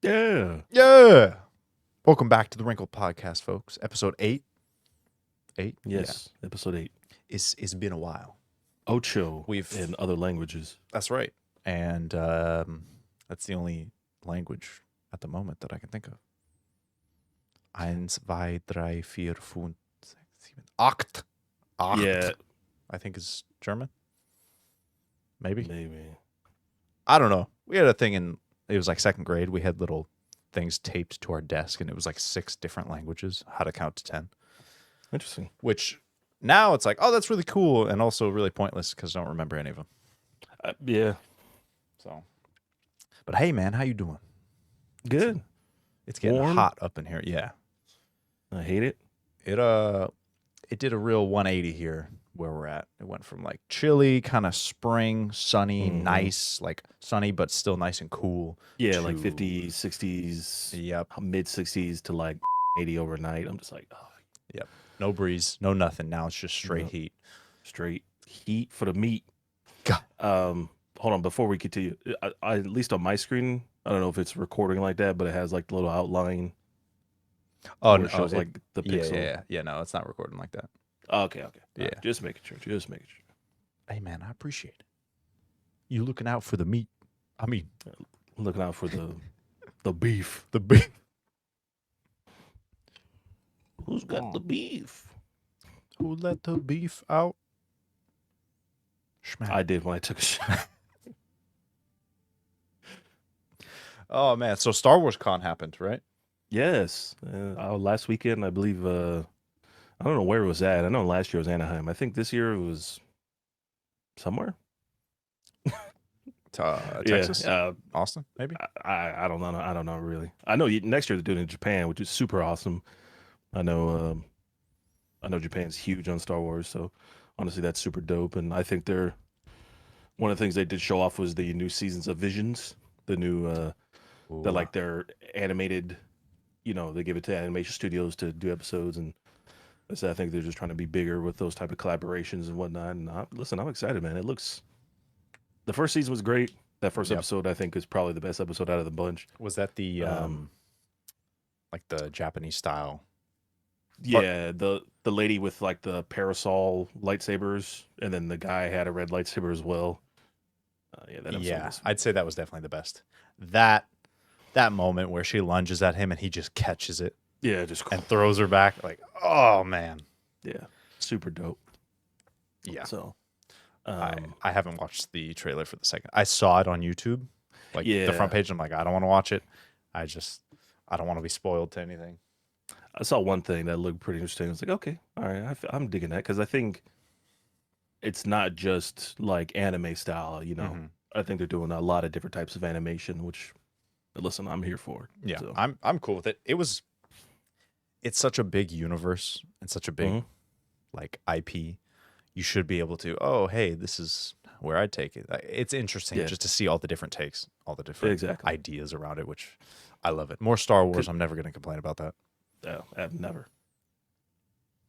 Yeah. Yeah. Welcome back to the Wrinkled podcast, folks. Episode 8. 8? Yes. Episode 8. It's been a while. Ocho We've in other languages. That's right. And that's the only language at the moment that I can think of. Eins, zwei, drei, vier, fünf, sechs, sieben, acht. Acht. Yeah. I think is German. Maybe. I don't know. We had a thing it was like second grade. We had little things taped to our desk, and it was like 6 different languages, how to count to 10. Interesting. Which now it's like, oh, that's really cool, and also really pointless because I don't remember any of them. Yeah. So, but hey, man, how you doing? Good. It's getting Warm. hot up in here. Yeah. I hate it. It did a real 180 here where we're at. It went from like chilly, kind of spring, sunny, nice, like sunny but still nice and cool. Yeah, like 50s, 60s, Yep, mid 60s to like 80 overnight. I'm just like, oh. Yep. No breeze, no nothing. Now it's just straight heat. Straight heat for the meat. God. Hold on, before we continue, I at least on my screen, I don't know if it's recording like that, but it has like the little outline. Oh, no, it shows like the pixel. Yeah. No, it's not recording like that. Okay. Yeah, right, just making sure. Hey, man, I appreciate it. You looking out for the meat? I mean, looking out for the beef. The beef. Who's got the beef? Who let the beef out? Schmack. I did when I took a shot. Oh man, so Star Wars Con happened, right? Yes, last weekend I believe. I don't know where it was at. I know last year was Anaheim. I think this year it was somewhere. Texas, Austin, maybe. I don't know. I don't know really. I know next year they're doing it in Japan, which is super awesome. I know Japan's huge on Star Wars, so honestly that's super dope. And I think one of the things they did show off was the new seasons of Visions, the new like their animated. They give it to animation studios to do episodes, and so I think they're just trying to be bigger with those type of collaborations and whatnot. And I'm excited, man. The first season was great. That first episode, I think, is probably the best episode out of the bunch. Was that the like the Japanese style? Yeah, the lady with like the parasol lightsabers, and then the guy had a red lightsaber as well. I'd say that was definitely the best. That moment where she lunges at him and he just catches it. Yeah, just and throws her back. Like, oh man. Yeah, super dope. Yeah. So, I haven't watched the trailer for the second. I saw it on YouTube, like the front page. I'm like, I don't want to watch it. I don't want to be spoiled to anything. I saw one thing that looked pretty interesting. I was like, okay, all right, I'm digging that because I think it's not just like anime style. I think they're doing a lot of different types of animation, which, listen, I'm here for. Yeah, so. I'm cool with it. It's such a big universe and such a big like IP. You should be able to, oh, hey, this is where I'd take it. It's interesting just to see all the different takes, all the different ideas around it, which I love it. More Star Wars. I'm never going to complain about that. No, I've never.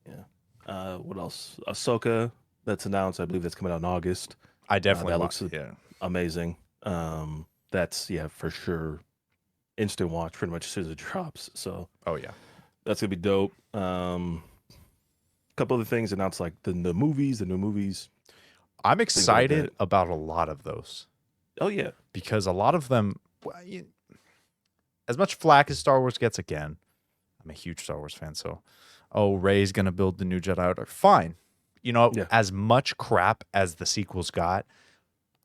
Yeah. What else? Ahsoka, that's announced. I believe that's coming out in August. I definitely that looks amazing. That's for sure. Instant watch pretty much as soon as it drops. So that's gonna be dope. Couple other things announced, like the new movies. I'm excited about a lot of those. Oh yeah, because a lot of them, as much flack as Star Wars gets, again, I'm a huge Star Wars fan, so Rey's gonna build the new Jedi Order. Fine, as much crap as the sequels got,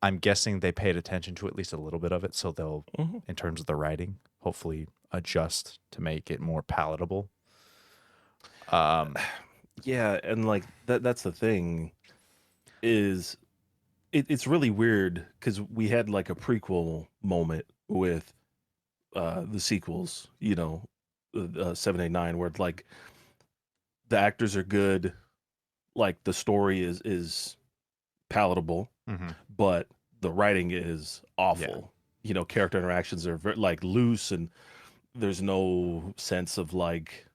I'm guessing they paid attention to at least a little bit of it, so they'll, in terms of the writing, hopefully adjust to make it more palatable. Yeah, and like that's the thing, is it's really weird because we had like a prequel moment with the sequels, 7, 8, 9, where like the actors are good, like the story is palatable, but the writing is awful. Character interactions are very, like, loose, and there's no sense of like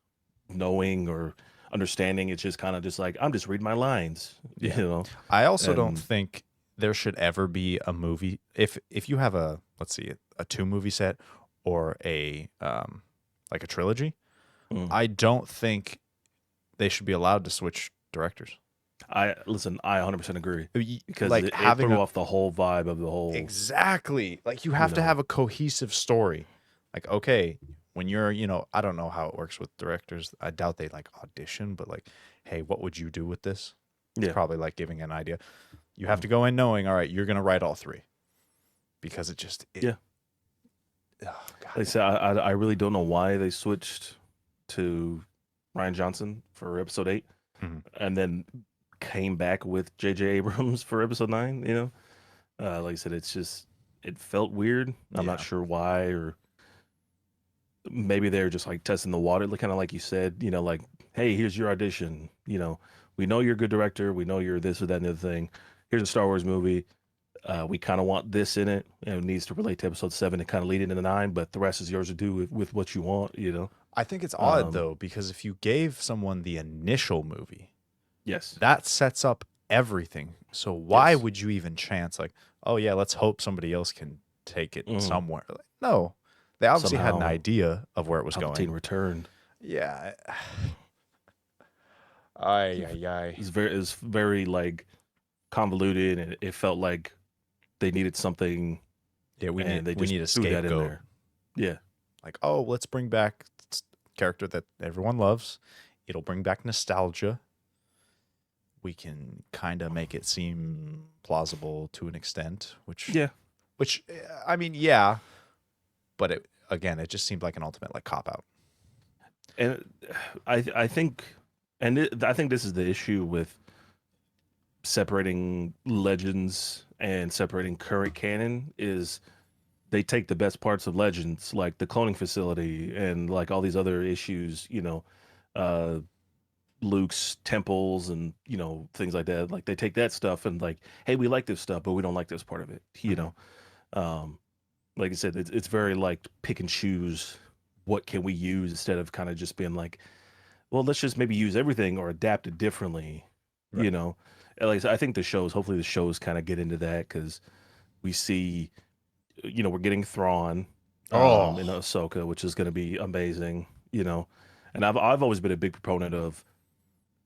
knowing or understanding. It's just kind of just like, I'm just reading my lines. I also don't think there should ever be a movie if you have a, let's see, a 2 movie set or a like a trilogy, Mm. I don't think they should be allowed to switch directors. I listen. I 100% agree because Like it having threw a off the whole vibe of the whole. exactly like you You have to know. have a cohesive story. Like okay, when you're I don't know how it works with directors. I doubt they like audition, but like, hey, what would you do with this? It's Yeah. probably like giving an idea. You have Mm. to go in knowing, all right, you're gonna write all three because it just it. Yeah. Oh Like I God. said, I really don't know why they switched to Ryan Johnson for episode 8, Mhm. and then came back with J.J. Abrams for episode 9. Like I said, it felt weird. I'm not Yeah. sure why, or maybe they're just like testing the water, kind of like you said. Like, hey, here's your audition. We know you're a good director. We know you're this or that and the other thing. Here's a Star Wars movie. We kind of want this in it. It needs to relate to episode 7 and kind of lead into the 9, but the rest is yours to do with what you want. I think it's odd Um, though because if you gave someone the initial movie, yes, that sets up everything. So why yes. would you even chance like, oh yeah, let's hope somebody else can take it Mm. somewhere? Like, no, they obviously had an Somehow idea of where it was Palpatine going. returned. Yeah. Ay ay ay. It's very like convoluted, and it felt like they needed something, Yeah, and they we just need a threw that in scapegoat. there. Yeah, Like, oh, let's bring back character that everyone loves. It'll bring back nostalgia. We can kind of make it seem plausible to an extent, yeah. which I mean, yeah, but it again, it just seemed like an ultimate like cop out. And I think, I think this is the issue with separating legends and separating current canon is they take the best parts of legends, like the cloning facility and like all these other issues, uh, Luke's temples and things like that. Like they take that stuff and like, hey, we like this stuff, but we don't like this part of it. Mhm. Um, like I said, it's very like pick and choose what can we use instead of kind of just being like, well, let's just maybe use everything or adapt it differently. Right. you know. And like I said, I think hopefully the shows kind of get into that because we see, we're getting Thrawn in Oh, Ahsoka, which is going to be amazing. And I've always been a big proponent of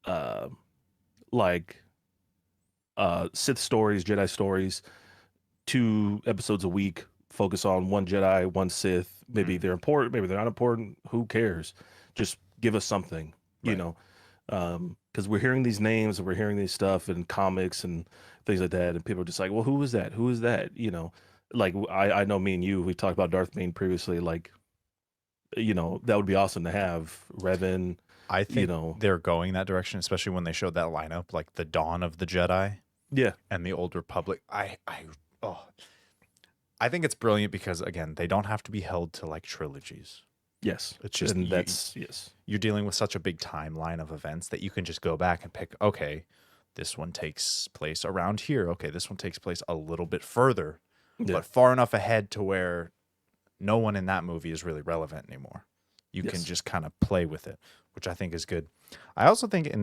uh, like Sith stories, Jedi stories, 2 episodes a week, focus on one Jedi, one Sith. Maybe mm, they're important, maybe they're not important. Who cares? Just give us something, you right. know. Because we're hearing these names and we're hearing these stuff in comics and things like that, and people are just like, "Well, who is that? Who is that?" Like I know me and you, we talked about Darth Bane previously. Like, that would be awesome to have Revan. I You think know, they're going that direction, especially when they showed that lineup, like the Dawn of the Jedi yeah, and the Old Republic. Oh, I think it's brilliant because again, they don't have to be held to like trilogies. yes, It's just and that's yes, you're dealing with such a big timeline of events that you can just go back and pick, okay, this one takes place around here. Okay, this one takes place a little bit further, yeah, but far enough ahead to where no one in that movie is really relevant anymore. You can yes, just kind of play with it, which I think is good. I also think in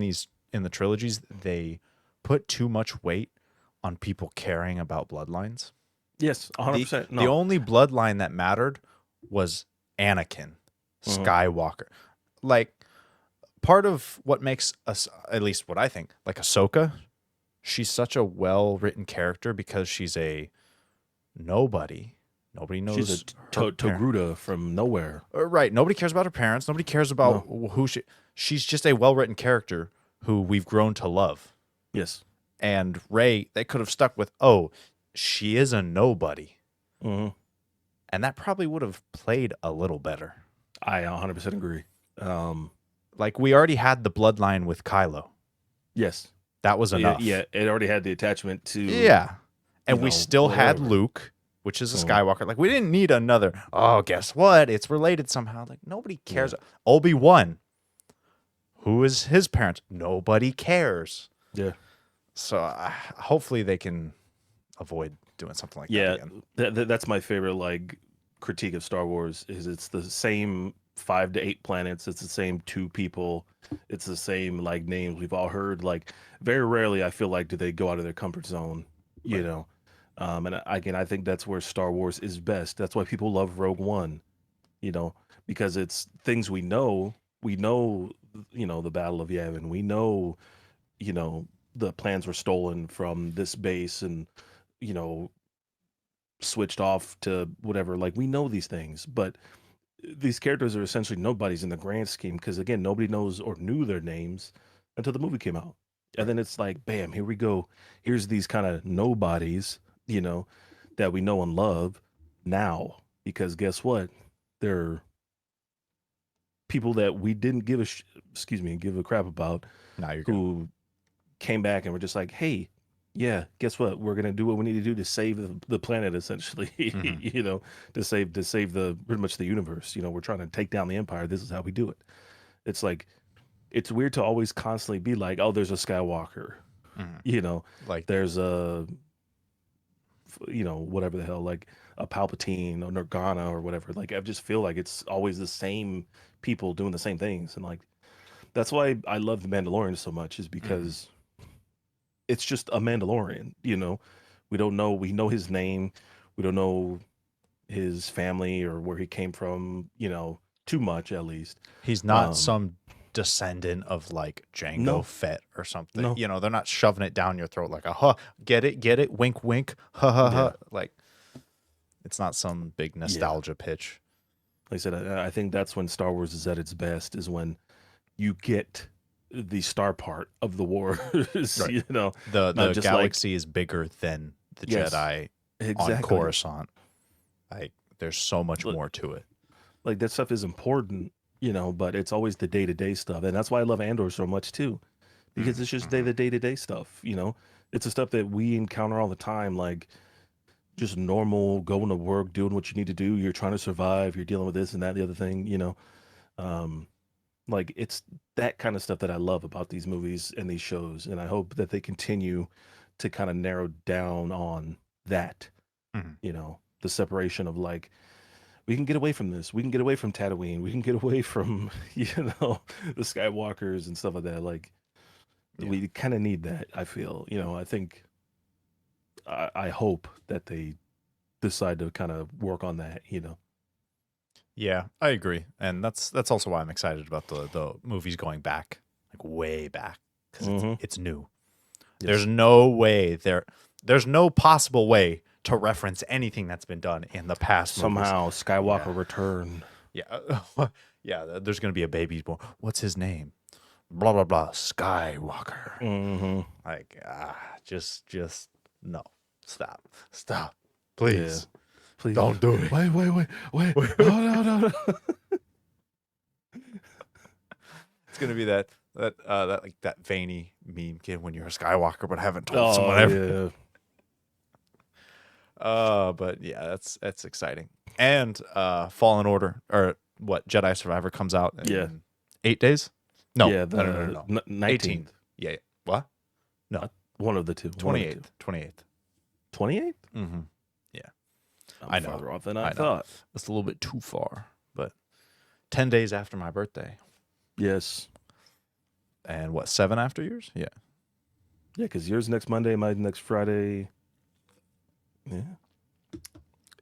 the trilogies they put too much weight on people caring about bloodlines. yes, The 100%. the No, only bloodline that mattered was Anakin hmm Skywalker. Like part of what makes us, at least what I think, like Ahsoka, she's such a well-written character because she's a nobody. Nobody she's a knows her parent. Togruta from nowhere. Right. Nobody cares about her parents. Nobody cares about No, who she's just a well-written character who we've grown to love. yes, And Ray, they could have stuck with, oh, she is a nobody. hmm And that probably would have played a little better. I 100% agree. Um, Like we already had the bloodline with Kylo. yes, That was yeah, yeah, enough. it already had the attachment to Yeah. And we still had whatever. Luke, which is a Mhm. Skywalker. Like we didn't need another, oh, guess what? It's related somehow. Like nobody Yeah, cares. Obi-Wan, who is his parents? Nobody cares. yeah, So hopefully they can avoid doing something like that yeah. again. That's my favorite like critique of Star Wars is it's the same 5 to 8 planets. It's the same 2 people. It's the same like names we've all heard. Like very rarely, I feel like do they go out of their comfort zone. You Right. know, again, I think that's where Star Wars is best. That's why people love Rogue One. you know, because it's things we know. We know, the Battle of Yavin. We know, you know, the plans were stolen from this base and, you know, switched off to whatever. Like, we know these things, but these characters are essentially nobodies in the grand scheme because, again, nobody knows or knew their names until the movie came out. And Right. then it's like, bam, here we go. Here's these kind of nobodies, that we know and love now. Because guess what? They're people that we didn't give a crap about, Now you're good. who came back and were just like, hey, yeah, guess what? We're gonna do what we need to do to save the planet, essentially. Hmm. To save the pretty much the universe. We're trying to take down the empire. This is how we do it. It's like it's weird to always constantly be like, oh, there's a Skywalker. Hmm. You know, Like, there's a whatever the hell, like a Palpatine or Nirgana or whatever. Like I just feel like it's always the same people doing the same things, and like that's why I love the Mandalorian so much, is mhm. because it's just a Mandalorian. We don't know. We know his name. We don't know his family or where he came from. Too much at least. He's not Um, some descendant of like Django no, Fett or something. no, They're not shoving it down your throat like a huh, get it, wink, wink, ha ha ha. yeah, Like, it's not some big yeah. nostalgia pitch. Like I said, I think that's when Star Wars is at its best. Is when you get the star part of the wars. Right. Not The just like, galaxy is bigger than the yes, Jedi on exactly. Coruscant. Like, there's so much Look, more to it. like that stuff is important, but it's always the day to day stuff, and that's why I love Andor so much too, because it's just Mm-hmm. the day to day stuff. It's the stuff that we encounter all the time, like just normal going to work, doing what you need to do. You're trying to survive. You're dealing with this and that, the other thing. Um, like it's that kind of stuff that I love about these movies and these shows, and I hope that they continue to kind of narrow down on that. Hmm. The separation of like we can get away from this. We can get away from Tatooine. We can get away from the Skywalkers and stuff like that. Like Yeah. we kind of need that. I feel. I think. I hope that they decide to kind of work on that. Yeah, I agree, and that's also why I'm excited about the movies going back, like way back, because Mm-hmm. it's new. There's Yes. no way there's no possible way to reference anything that's been done in the past movies. Somehow Yeah, Skywalker return. yeah, yeah. There's gonna be a baby born. What's his name? Blah blah blah. Skywalker. Mm-hmm. Like, just no. Stop, Yeah. please. Please. Don't do it. Wait. No, no, no, no. It's gonna be that like that veiny meme kid when you're a Skywalker but haven't told someone Oh ever. yeah. But yeah, that's exciting. And Fallen Order, or what, Jedi Survivor comes out Yeah. in 8 days? No, Yeah. no, no, no, no, The no. 18. 19th. Yeah. What? No. One of the two. One of the two. 28th. 28th. 28th? Mm-hmm. Yeah. I'm I know. farther off than I I know. thought. That's a little bit too far, but 10 days after my birthday. Yes. And what, 7 after yours? Yeah. Yeah, because yours next Monday, my next Friday. Yeah.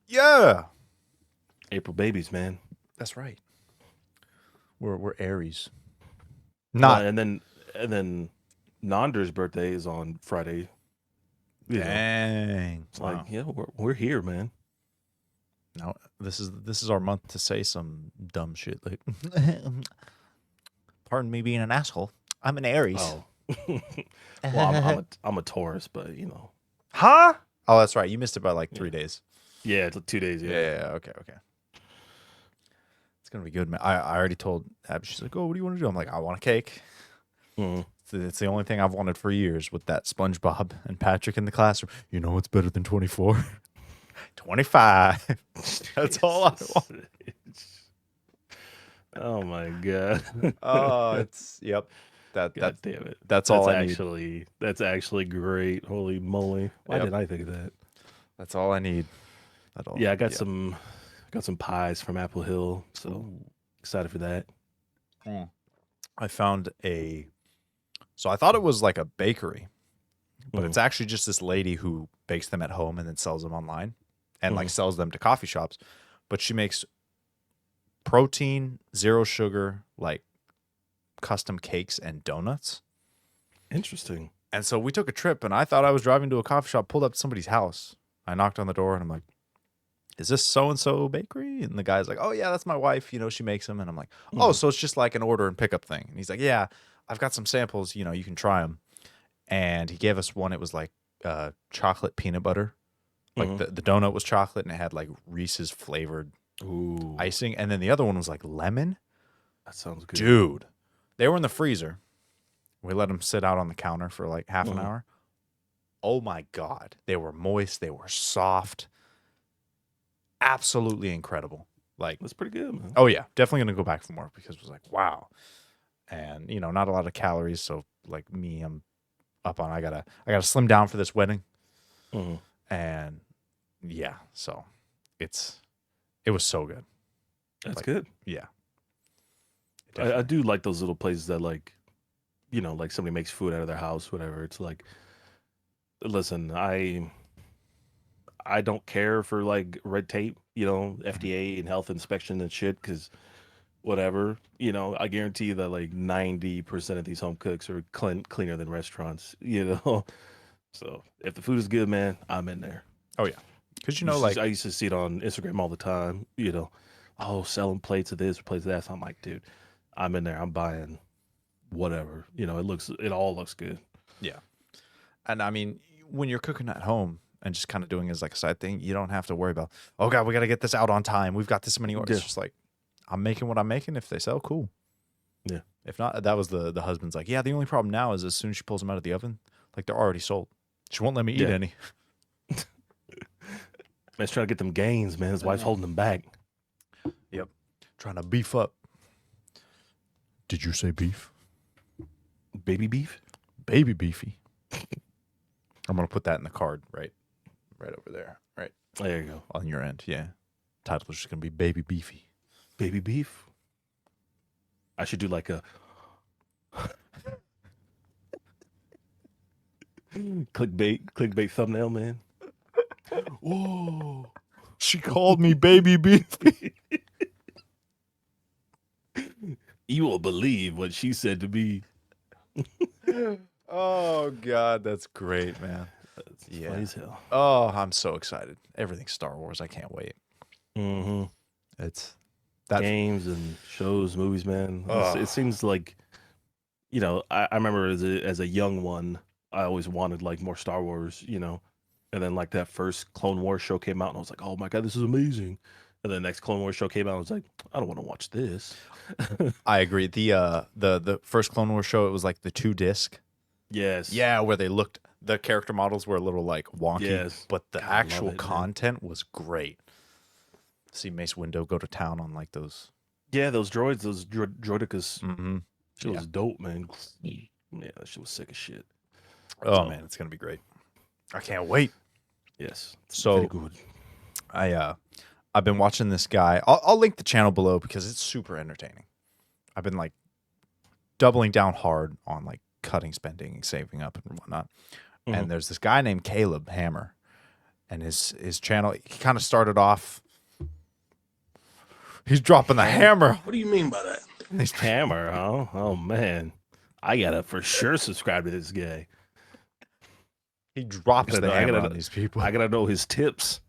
Yeah. April babies, man. That's right. We're Aries. Well, Not and then Nander's birthday is on Friday. dang. It's Wow. like, yeah, we're here, man. No, this is our month to say some dumb shit like pardon me being an asshole. I'm an Aries. Oh. Well, I'm a Taurus, but Huh? Oh, that's right. You missed it by like 3 days. yeah, it's like 2 days. Yeah, Yeah. yeah, yeah. Okay, okay. It's gonna be good, man. I already told Ab, she's like, oh, what do you want to do? I'm like, I want a cake. Mhm. It's the only thing I've wanted for years with that SpongeBob and Patrick in the classroom. You know what's better than 24? 25. That's all I want. Oh my god. Oh, it's yep. God That damn it. that's That's all I need. actually great. Holy moly. Why Yep. didn't I think of that? That's all I need. At all. Yeah, I got some pies from Apple Hill, so Ooh. excited for that. I found so I thought it was like a bakery, but it's actually just this lady who bakes them at home and then sells them online and like sells them to coffee shops. But she makes protein, zero sugar, like custom cakes and donuts. Interesting. And so we took a trip, and I thought I was driving to a coffee shop, pulled up to somebody's house. I knocked on the door, and I'm like, is this so-and-so bakery? And the guy's like, oh, yeah, that's my wife. She makes them. And I'm like, oh, so it's just like an order and pickup thing. And he's like, yeah, I've got some samples. You can try them. And he gave us one. It was like chocolate peanut butter. Like the donut was chocolate, and it had like Reese's flavored icing. And then the other one was like lemon. That sounds good. Dude, they were in the freezer. We let them sit out on the counter for like half an hour. Oh my God. They were moist. They were soft. Absolutely incredible. Like, that's pretty good, man. Oh yeah. Definitely going to go back for more because it was like, wow. And not a lot of calories. So like me, I'm up on, I gotta slim down for this wedding. And yeah, so it was so good. That's good. Yeah. I do like those little places that like, like somebody makes food out of their house, whatever. It's like, listen, I don't care for like red tape, FDA and health inspection and shit, because whatever, I guarantee you that like 90% of these home cooks are cleaner than restaurants, So if the food is good, man, I'm in there. Oh yeah, because I used to see it on Instagram all the time, selling plates of this, plates of that. So I'm like, dude, I'm in there. I'm buying whatever. It all looks good. Yeah. And I mean, when you're cooking at home and just kind of doing it as like a side thing, you don't have to worry about, oh God, we got to get this out on time. We've got this many orders. It's just like, I'm making what I'm making. If they sell, cool. Yeah. If not, that was the husband's like, yeah, the only problem now is as soon as she pulls them out of the oven, like they're already sold. She won't let me eat any. Man's trying to get them gains, man. His wife's holding him back. Yep. Trying to beef up. Did you say beef? Baby beef? Baby beefy. I'm going to put that in the card right over there. Right. There you go. On your end, yeah. Title is just going to be Baby Beefy. Baby beef? I should do like a clickbait thumbnail, man. Whoa. She called me Baby Beefy. You will believe what she said to me. Oh God, that's great, man. That's funny as hell. Oh, I'm so excited. Everything's Star Wars. I can't wait. It's that games and shows, movies, man. It seems like, I remember as a young one, I always wanted like more Star Wars, and then like that first Clone Wars show came out, and I was like, oh my God, this is amazing. And the next Clone Wars show came out, I was like, I don't want to watch this. I agree. The first Clone Wars show, it was like the 2-disc. Yes. Yeah, where the character models were a little like wonky, yes. But the actual content was great. See Mace Windu go to town on like those. Yeah, those droids, those droidicas. She was dope, man. Yeah, she was sick as shit. Oh man, it's gonna be great. I can't wait. Yes. So very good. I've been watching this guy. I'll link the channel below because it's super entertaining. I've been like doubling down hard on like cutting spending and saving up and whatnot. And there's this guy named Caleb Hammer, and his channel. He kind of started off. He's dropping the hammer. What do you mean by that? This hammer, huh? Oh man, I gotta for sure subscribe to this guy. He drops the hammer on these people. I gotta know his tips.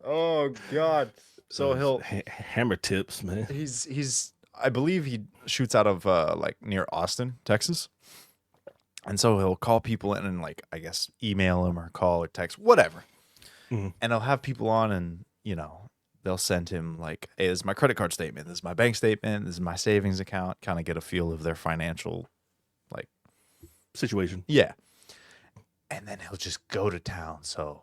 Oh God! So he'll hammer tips, man. He's I believe he shoots out of like near Austin, Texas, and so he'll call people in and like I guess email him or call or text whatever, and he'll have people on and they'll send him like, hey, this is my credit card statement, this is my bank statement, this is my savings account, kind of get a feel of their financial like situation. Yeah, and then he'll just go to town. So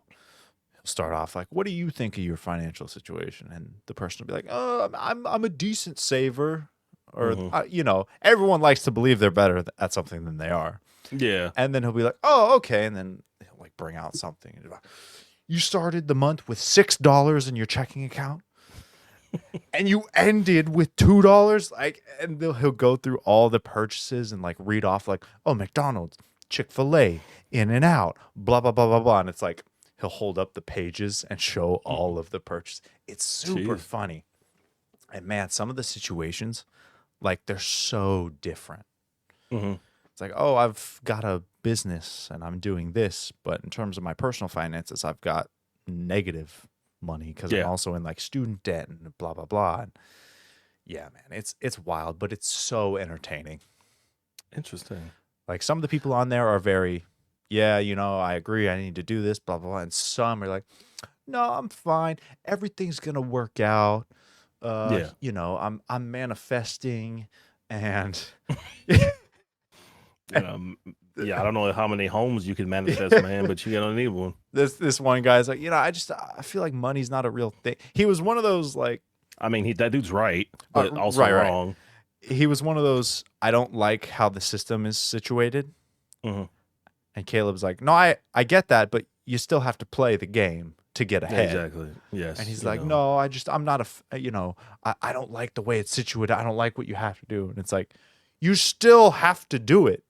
he'll start off like, what do you think of your financial situation? And the person will be like, oh, I'm a decent saver. Or, everyone likes to believe they're better at something than they are. Yeah. And then he'll be like, oh, okay. And then he'll like bring out something. And like, you started the month with $6 in your checking account and you ended with $2. Like, and he'll go through all the purchases and like read off like, oh, McDonald's, Chick-fil-A, In-N-Out, blah, blah, blah, blah, blah. And it's like, he'll hold up the pages and show all of the purchase. It's super Jeez. funny. And man, some of the situations, like they're so different. Hmm. It's like, oh, I've got a business and I'm doing this, but in terms of my personal finances, I've got negative money because I'm Yeah. also in like student debt and blah blah blah. And yeah, man, it's wild, but it's so entertaining. Interesting. Like some of the people on there are very, yeah, I agree, I need to do this, blah blah blah. And some are like, no, I'm fine. Everything's gonna work out. Yeah. I'm manifesting and Yeah, I don't know how many homes you can manifest, man, but you don't need one. this one guy's like, I feel like money's not a real thing. He was one of those like I mean, that dude's right, but also right. wrong. He was one of those I don't like how the system is situated. Hmm. And Caleb's like, no, I get that, but you still have to play the game to get Yeah, ahead. exactly. Yes. And he's like, no, I'm not I don't like the way it's situated. I don't like what you have to do. And it's like, you still have to do it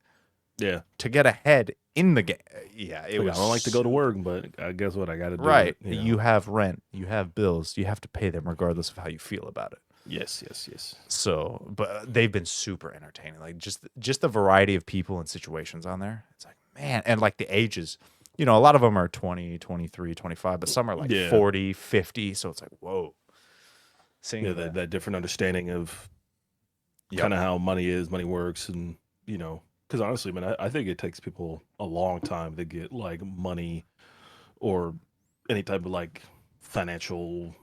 Yeah. to get ahead in the game. Yeah, it Like, was. I don't like to go to work, but I guess what I got to do. Right. It, You have rent, you have bills, you have to pay them regardless of how you feel about it. Yes, yes, yes. So, but they've been super entertaining. Like just the variety of people and situations on there. It's like, man, and like the ages. A lot of them are 20, 23, 25, but some are like Yeah. 40, 50. So it's like, whoa. Seeing Yeah, that different understanding of Yep. kind of how money works, and because honestly, man, I think it takes people a long time to get like money or any type of like financial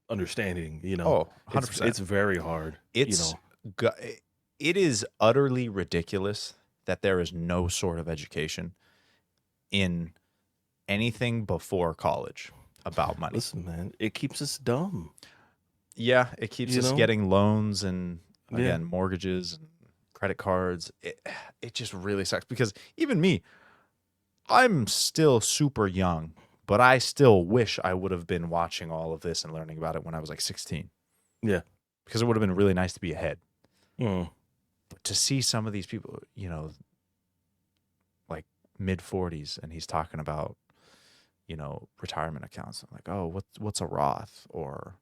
understanding. Oh, it's 100%. it's very hard. It's gu- it is utterly ridiculous that there is no sort of education in anything before college about money. Listen, man, it keeps us dumb. Yeah, it keeps You us know? getting loans and Yeah. again mortgages and credit cards. It just really sucks because even me, I'm still super young, but I still wish I would have been watching all of this and learning about it when I was like 16 Yeah. because it would have been really nice to be ahead. Mm. But to see some of these people, like mid 40s and he's talking about, retirement accounts. I'm like, "Oh, what's a Roth?" Or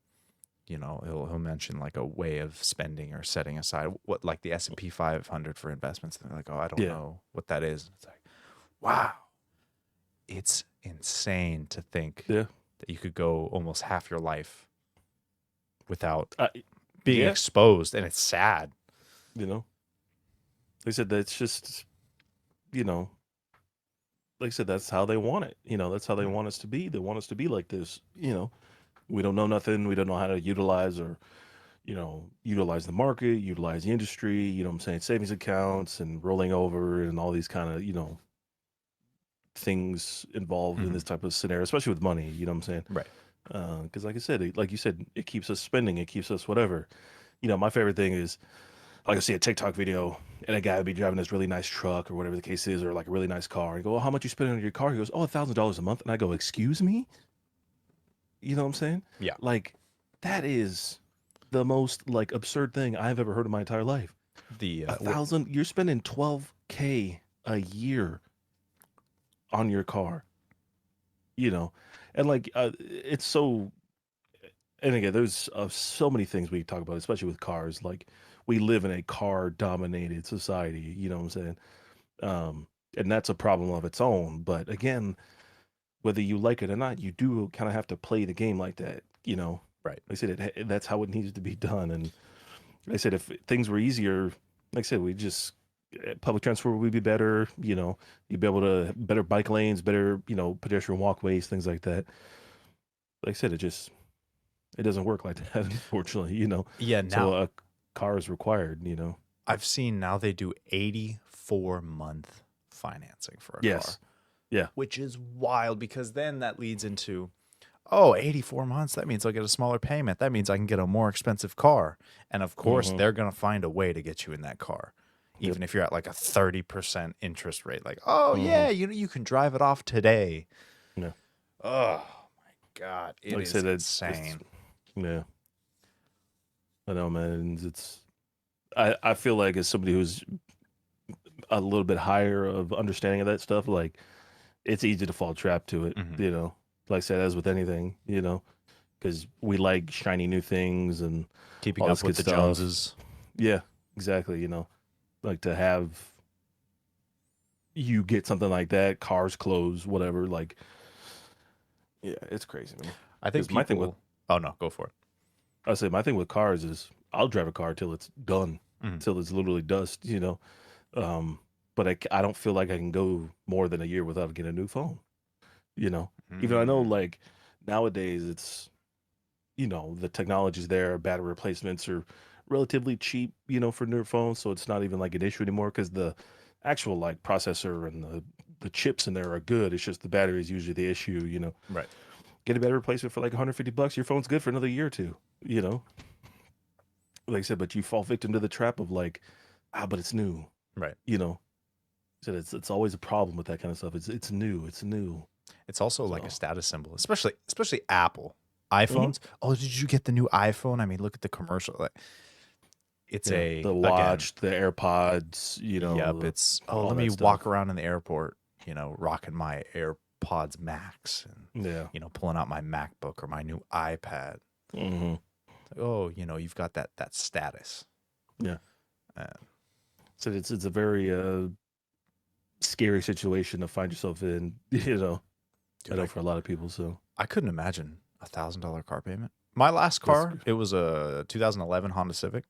he'll mention like a way of spending or setting aside what like the S&P 500 for investments. And they're like, "Oh, I don't Yeah. know what that is." It's like, wow, it's insane to think Yeah. that you could go almost half your life without I, being yeah. exposed, and it's sad. They said that's just, like I said, that's how they want it. That's how they want us to be. They want us to be like this. We don't know nothing. We don't know how to utilize or utilize the market, utilize the industry, what I'm saying, savings accounts and rolling over and all these kind of, things involved in this type of scenario, especially with money, you know what I'm saying? Right. Because like I said, like you said, it keeps us spending, it keeps us whatever. My favorite thing is like I see a TikTok video and a guy would be driving this really nice truck or whatever the case is, or like a really nice car. And go, "Oh, how much you spending on your car?" He goes, "Oh, $1,000 a month." And I go, "Excuse me?" You know what I'm saying? Yeah. Like that is the most like absurd thing I've ever heard in my entire life. The 1,000, you're spending 12K a year on your car, and like it's so. And again, there's so many things we talk about, especially with cars. Like we live in a car-dominated society. You know what I'm saying? And that's a problem of its own. But again, whether you like it or not, you do kind of have to play the game like that. Right. Like I said, that's how it needs to be done. And like I said, if things were easier, like I said, we just public transport would be better. You'd be able to better bike lanes, better pedestrian walkways, things like that. Like I said, it doesn't work like that, unfortunately. Yeah. Now So a car is required. I've seen now they do 84-month financing for a car. Yes. Yeah. Which is wild because then that leads into, 84 months. That means I'll get a smaller payment. That means I can get a more expensive car. And of course, Mhm. they're going to find a way to get you in that car, even Yep. if you're at like a 30% interest rate. Like, oh, yeah, you can drive it off today. Yeah. Oh, my God. It Like I is said, insane. Yeah. I know, man. I feel like as somebody who's a little bit higher of understanding of that stuff, like it's easy to fall trap to it, Mhm. like I said, as with anything, because we like shiny new things and Keeping all up this with good the stuff. Joneses. Yeah, exactly. Like to have you get something like that, cars, clothes, whatever. Like, yeah, it's crazy, man. I think Because my thing with, people. Oh no, go for it. I say, my thing with cars is I'll drive a car till it's done, Mhm. till it's literally dust. Um, but I don't feel like I can go more than a year without getting a new phone. You know, Even I know Mm. like nowadays it's the technology's there, battery replacements are relatively cheap, for newer phones, so it's not even like an issue anymore because the actual like processor and the chips in there are good. It's just the battery is usually the issue. Right. Get a battery replacement for like $150, your phone's good for another year or two, you know. Like I said, but you fall victim to the trap of like, but it's new, Right. you know. So it's always a problem with that kind of stuff. It's new, it's new. It's also like a So, status symbol, especially Apple mhm. iPhones. Oh, did you get the new iPhone? I mean, look at the commercial. Like, it's Yeah, a the again. watch, the AirPods, Yep. It's all let me that walk stuff. around in the airport. Rocking my AirPods Max and Yeah. pulling out my MacBook or my new iPad. Hmm. It's like, oh, you've got that status. Yeah. Uh, So it's a very scary situation to find yourself in. I dude, know for a lot of people. So I couldn't imagine $1,000 car payment. My last it's car, it was a 2011 Honda Civic.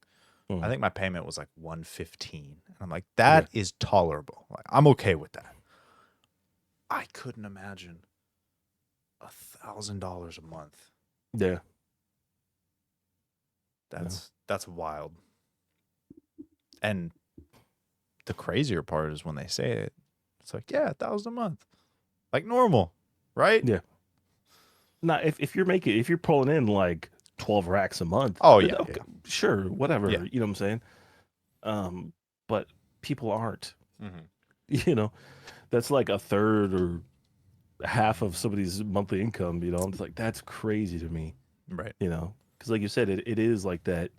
I mm, think my payment was like 115, and I'm like, yeah, that is tolerable. Like, I'm okay with that. I couldn't imagine $1,000 a month. yeah, yeah, That's wild. And the crazier part is when they say it, it's like, yeah, 1,000 a month, like normal, right? yeah. Now, if you're pulling in like 12 racks a month, Oh then yeah, okay, yeah, sure, yeah. whatever. You know what I'm saying? But people aren't. Hmm. You know, that's like a third or half of somebody's monthly income. I'm just like that's crazy to me. Right. Because like you said, it is like that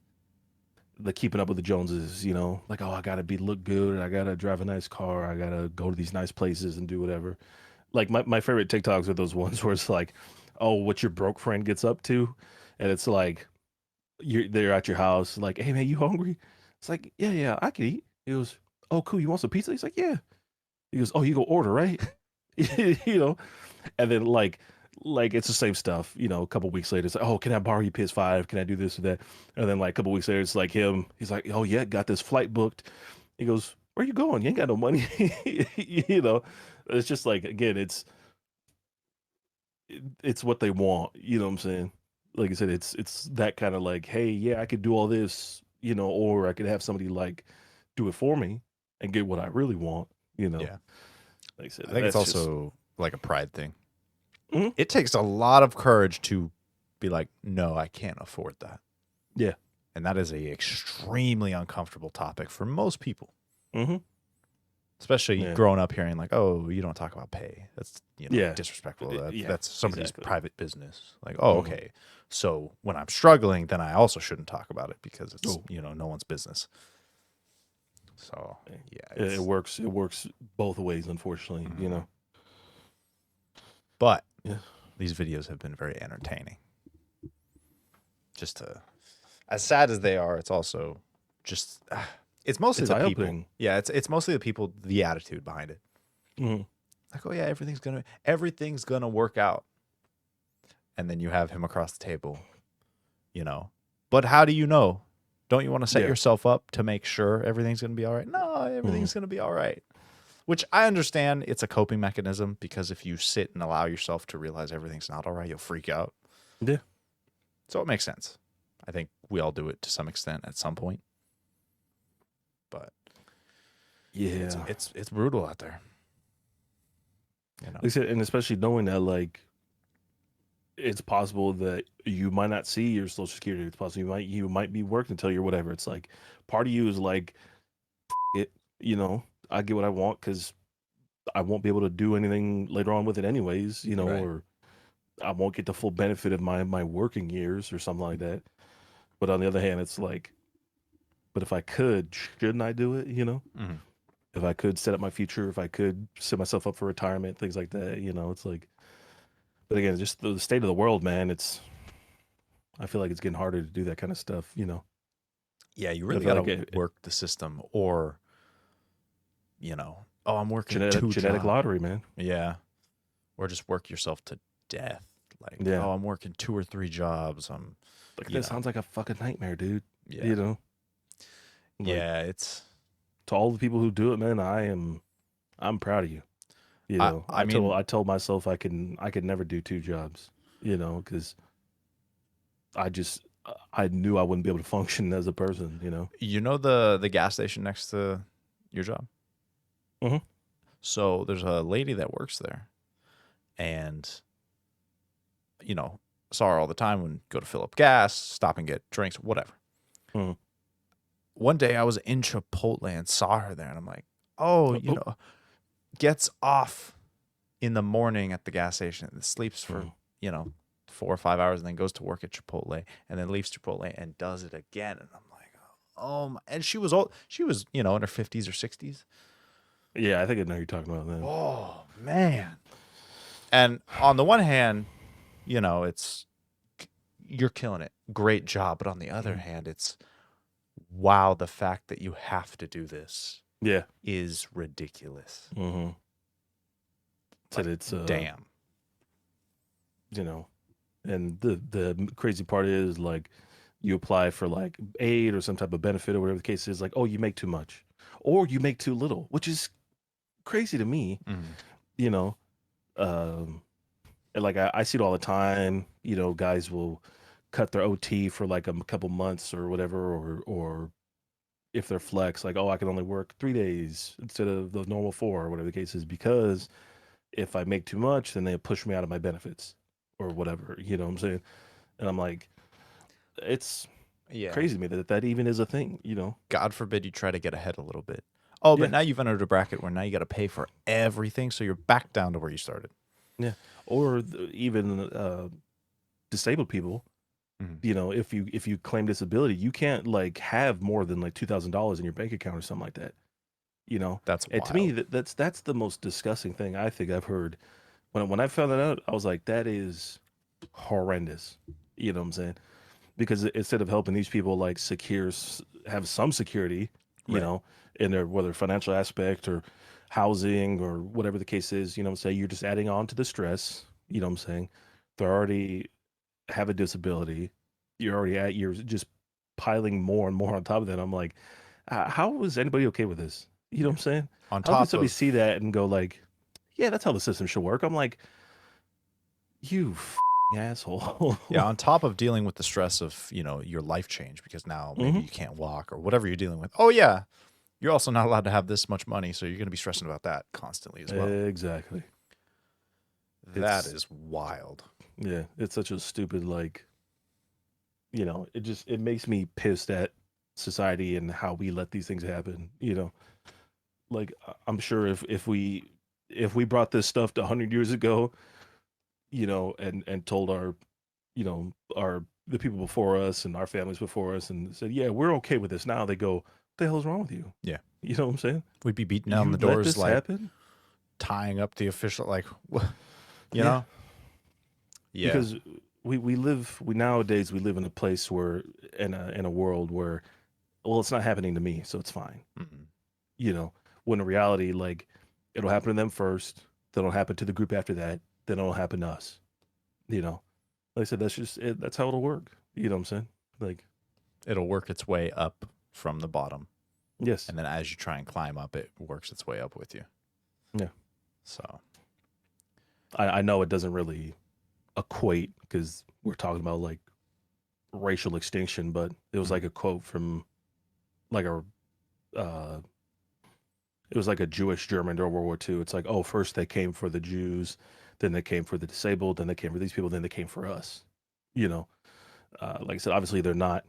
the keeping up with the Joneses, like I gotta look good, I gotta drive a nice car, I gotta go to these nice places and do whatever. Like my favorite TikToks are those ones where it's like, oh, what your broke friend gets up to, and it's like they're at your house, like, hey man, you hungry? It's like, yeah, yeah, I can eat. He goes, oh cool, you want some pizza? He's like, yeah. He goes, oh, you go order, right? you know, and then like it's the same stuff. A couple weeks later, it's like, oh, can I borrow your PS5? Can I do this or that? And then like a couple weeks later, it's like him. He's like, oh yeah, got this flight booked. He goes, where you going? You ain't got no money. you know, it's just like again, it's what they want. You know what I'm saying? Like I said, it's that kind of like, hey, yeah, I could do all this, or I could have somebody like do it for me and get what I really want. You know, Yeah. like I said, I think it's that's just also like a pride thing. mhm. It takes a lot of courage to be like, no, I can't afford that. Yeah. And that is a extremely uncomfortable topic for most people, Hmm. especially Yeah. growing up hearing like, oh, you don't talk about pay. That's, Yeah. disrespectful. Yeah. That's somebody's Exactly. private business. Like, oh, Hmm. okay. So when I'm struggling, then I also shouldn't talk about it because it's, Oh, no one's business. So yeah. yeah, It it's, works. It works both ways, unfortunately. mhm. But Yeah. these videos have been very entertaining. Just to, as sad as they are, it's also just it's mostly It's the eye people. opening. Yeah, it's mostly the people, the attitude behind it. Hmm. Like, oh yeah, everything's gonna work out, and then you have him across the table, you know. But how do you know? Don't you want to set Yeah. yourself up to make sure everything's gonna be all right? No, Hmm. everything's gonna be all right. Which I understand it's a coping mechanism because if you sit and allow yourself to realize everything's not all right, you'll freak out. Yeah. So it makes sense. I think we all do it to some extent at some point. But it's Yeah. it's it's brutal out there, Like I said, and especially knowing that like it's possible that you might not see your social security. It's possible you might be working until you're whatever. It's like part of you is like it. I get what I want because I won't be able to do anything later on with it anyways. Right. Or I won't get the full benefit of my working years or something like that. But on the other hand, it's like, but if I could, shouldn't I do it? Mhm. If I could set up my future, if I could set myself up for retirement, things like that. It's like, But again, just the state of the world, man. I feel like it's getting harder to do that kind of stuff. Yeah, you I really feel got like to work the system, or oh, I'm working two genetic jobs. lottery, man. Yeah, or just work yourself to death. Like, Yeah, oh, I'm working 2 or 3 jobs. I'm, like you that know, sounds like a fucking nightmare, dude. yeah, You know, like yeah. It's to all the people who do it, man. I'm proud of you. I mean, I told myself I could never do two jobs. Because I knew I wouldn't be able to function as a person. the gas station next to your job. Hmm. So there's a lady that works there, and you know, saw her all the time when go to fill up gas, stop and get drinks, whatever. Hmm. One day I was in Chipotle and saw her there, and I'm like, oh, Oh. gets off in the morning at the gas station and sleeps for, Mhm. 4 or 5 hours and then goes to work at Chipotle and then leaves Chipotle and does it again. And I'm like, oh my. And she was old. She was, in her 50s or 60s. Yeah, I think I know who you're talking about then. Oh, man. And on the one hand, it's you're killing it. Great job. But on the other Mhm. hand, it's wow, the fact that you have to do this Yeah. is ridiculous. Mm-hmm. Said Like, it's damn. you know, and the crazy part is like you apply for like aid or some type of benefit or whatever the case is, like, oh, you make too much or you make too little, which is crazy to me. Mhm. You know, um, and like I see it all the time. Guys will cut their OT for like a couple months or whatever, or if they're flex, like, oh, I can only work 3 days instead of the normal four or whatever the case is, because if I make too much, then they push me out of my benefits or whatever. You know what I'm saying? And I'm like, it's Yeah. crazy to me that even is a thing. God forbid you try to get ahead a little bit. Oh, but Yeah, now you've entered a bracket where now you got to pay for everything, so you're back down to where you started. yeah. Or even disabled people. Mhm. If you claim disability, you can't like have more than like $2,000 in your bank account or something like that. That's And to me, wild. that's the most disgusting thing I think I've heard. When I found that out, I was like, that is horrendous. You know what I'm saying? Because instead of helping these people like have some security, you Right. know, in their whether financial aspect or housing or whatever the case is, what I'm saying, you're just adding on to the stress. You know what I'm saying? They already have a disability. You're just piling more and more on top of that. I'm like, how is anybody okay with this? You know what Yeah. I'm saying? On How can top somebody see of that and go like, yeah, that's how the system should work? I'm like, you asshole. on top of dealing with the stress of, your life change because now maybe Hmm. you can't walk or whatever you're dealing with. Oh yeah. You're also not allowed to have this much money, so you're going to be stressing about that constantly as well. Exactly. That It's is wild. Yeah, it's such a stupid it makes me pissed at society and how we let these things happen. Like I'm sure if we brought this stuff to 100 years ago, and told our the people before us and our families before us and said, "Yeah, we're okay with this." Now they go, "What the hell's wrong with you?" Yeah. You know what I'm saying? We'd be beating down You the let doors this like happen? tying up the official like you Yeah, know? Yeah. because we nowadays we live in a place where in a world where, well, it's not happening to me, so it's fine. Mm-mm. you know, when in reality, like, it'll happen to them first, then it'll happen to the group after that, then it'll happen to us. You know, like I said, that's just it. That's how it'll work. You know what I'm saying? Like, It'll work its way up from the bottom. yes, And then as you try and climb up, it works its way up with you. yeah. So, I know it doesn't really equate because we're talking about like racial extinction, but it was mhm. like a quote from like a uh it was like a Jewish German during World War II. It's like, oh, first they came for the Jews, then they came for the disabled, then they came for these people, then they came for us. You know, like I said, obviously they're not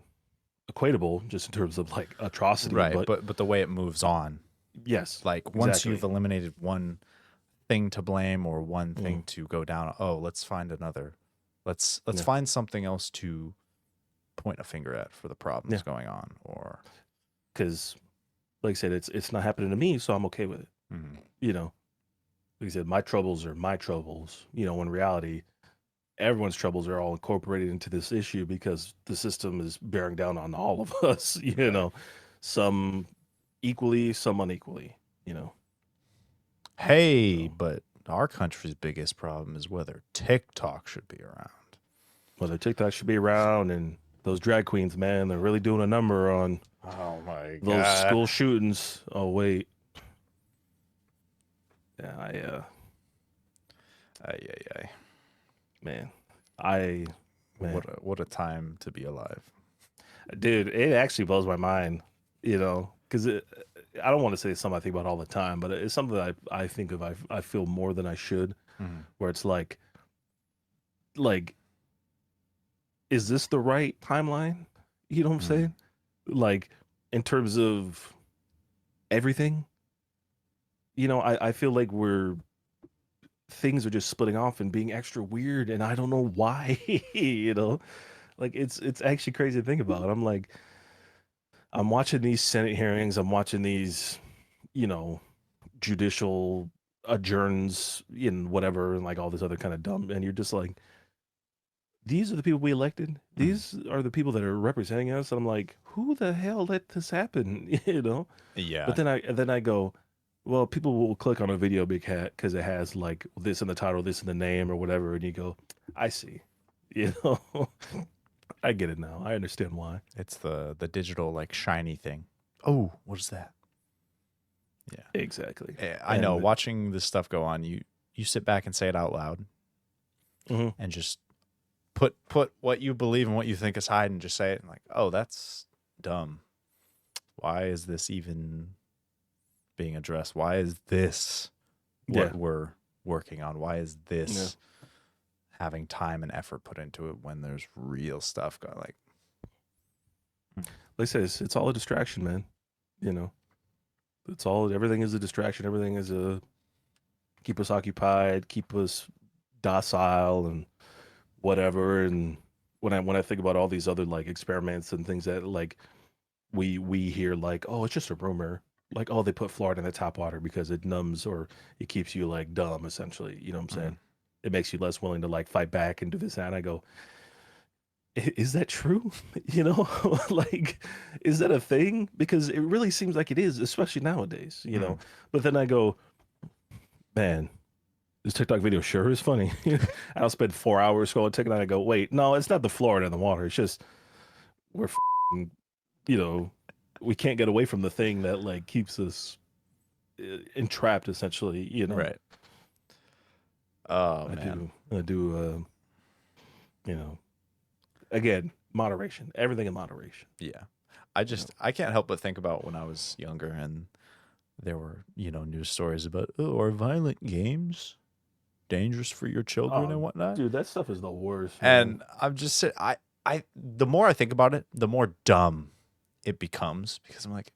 equatable just in terms of like atrocity, Right. but But the way it moves on, yes, like once you've exactly. eliminated one thing to blame or one Mm, thing to go down, oh, let's find another. Let's yeah, find something else to point a finger at for the yeah, problems going on or because like I said, it's not happening to me, so I'm okay with it. Mhm. You know, like I said, my troubles are my troubles. In reality, everyone's troubles are all incorporated into this issue because the system is bearing down on all of us, you Right. know, some equally, some unequally, you know. Hey, So but our country's biggest problem is whether TikTok should be around. whether TikTok should be around and those drag queens, man, they're really doing a number on Oh my those god. school shootings. Oh wait, yeah, Ay, ay, ay. man, I man, What a time to be alive. dude, it actually blows my mind, you know, because I don't want to say it's something I think about all the time, but it's something that I think of. I feel more than I should, Mhm. where it's like, is this the right timeline? You know what I'm Mhm. saying? Like, in terms of everything, you know, I feel like things are just splitting off and being extra weird, and I don't know why. You know, like it's actually crazy to think about. I'm like, I'm watching these Senate hearings, I'm watching these, you know, judicial adjourns in whatever, and like all this other kind of dumb, and you're just like, these are the people we elected. Mhm. These are the people that are representing us. And I'm like, who the hell let this happen? You know? But Yeah. then I go, well, people will click on a video because it has like this in the title, this in the name, or whatever, and you go, I see. You know, I get it now. I understand why. It's the digital like shiny thing. Oh, what is that? Yeah. Exactly. I know. And Watching this stuff go on, you sit back and say it out loud mhm, and just put what you believe and what you think aside and just say it and like, oh, that's dumb. Why is this even being addressed? Why is this yeah, what we're working on? Why is yeah. this having time and effort put into it when there's real stuff going like Like I said, it's all a distraction, man. You know, it's all everything is a distraction. Everything is a keep us occupied, keep us docile, and whatever. And when I think about all these other like experiments and things that like we hear like, oh, it's just a rumor. Like, oh, they put fluoride in the tap water because it numbs or it keeps you like dumb, essentially. You know what I'm mm, saying? It makes you less willing to like fight back and do this. And I go, is that true? You know, like, is that a thing? Because it really seems like it is, especially nowadays, you know. mm. But then I go, man, this TikTok video sure is funny. I'll spend 4 hours scrolling TikTok and I go, wait, no, it's not the fluoride in the water. It's just we're, you know, we can't get away from the thing that like keeps us entrapped, essentially. You know, Right. Oh man. I do. You know, again, moderation. Everything in moderation. Yeah. You know, I can't help but think about when I was younger and there were, news stories about, oh, are violent games dangerous for your children oh, and whatnot? dude, that stuff is the worst, man. And I'm just the more I think about it, the more dumb it becomes because I'm like,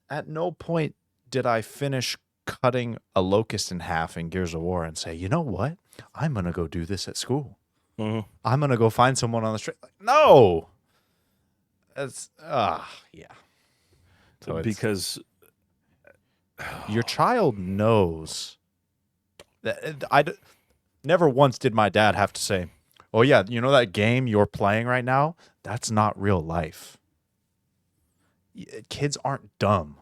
at no point did I finish cutting a locust in half in Gears of War and say, you know what? I'm gonna go do this at school. Mhm. I'm gonna go find someone on the street. Like, no, it's yeah. So it's Because your child knows that never once did my dad have to say, "Oh yeah, you know that game you're playing right now? That's not real life." Kids aren't dumb.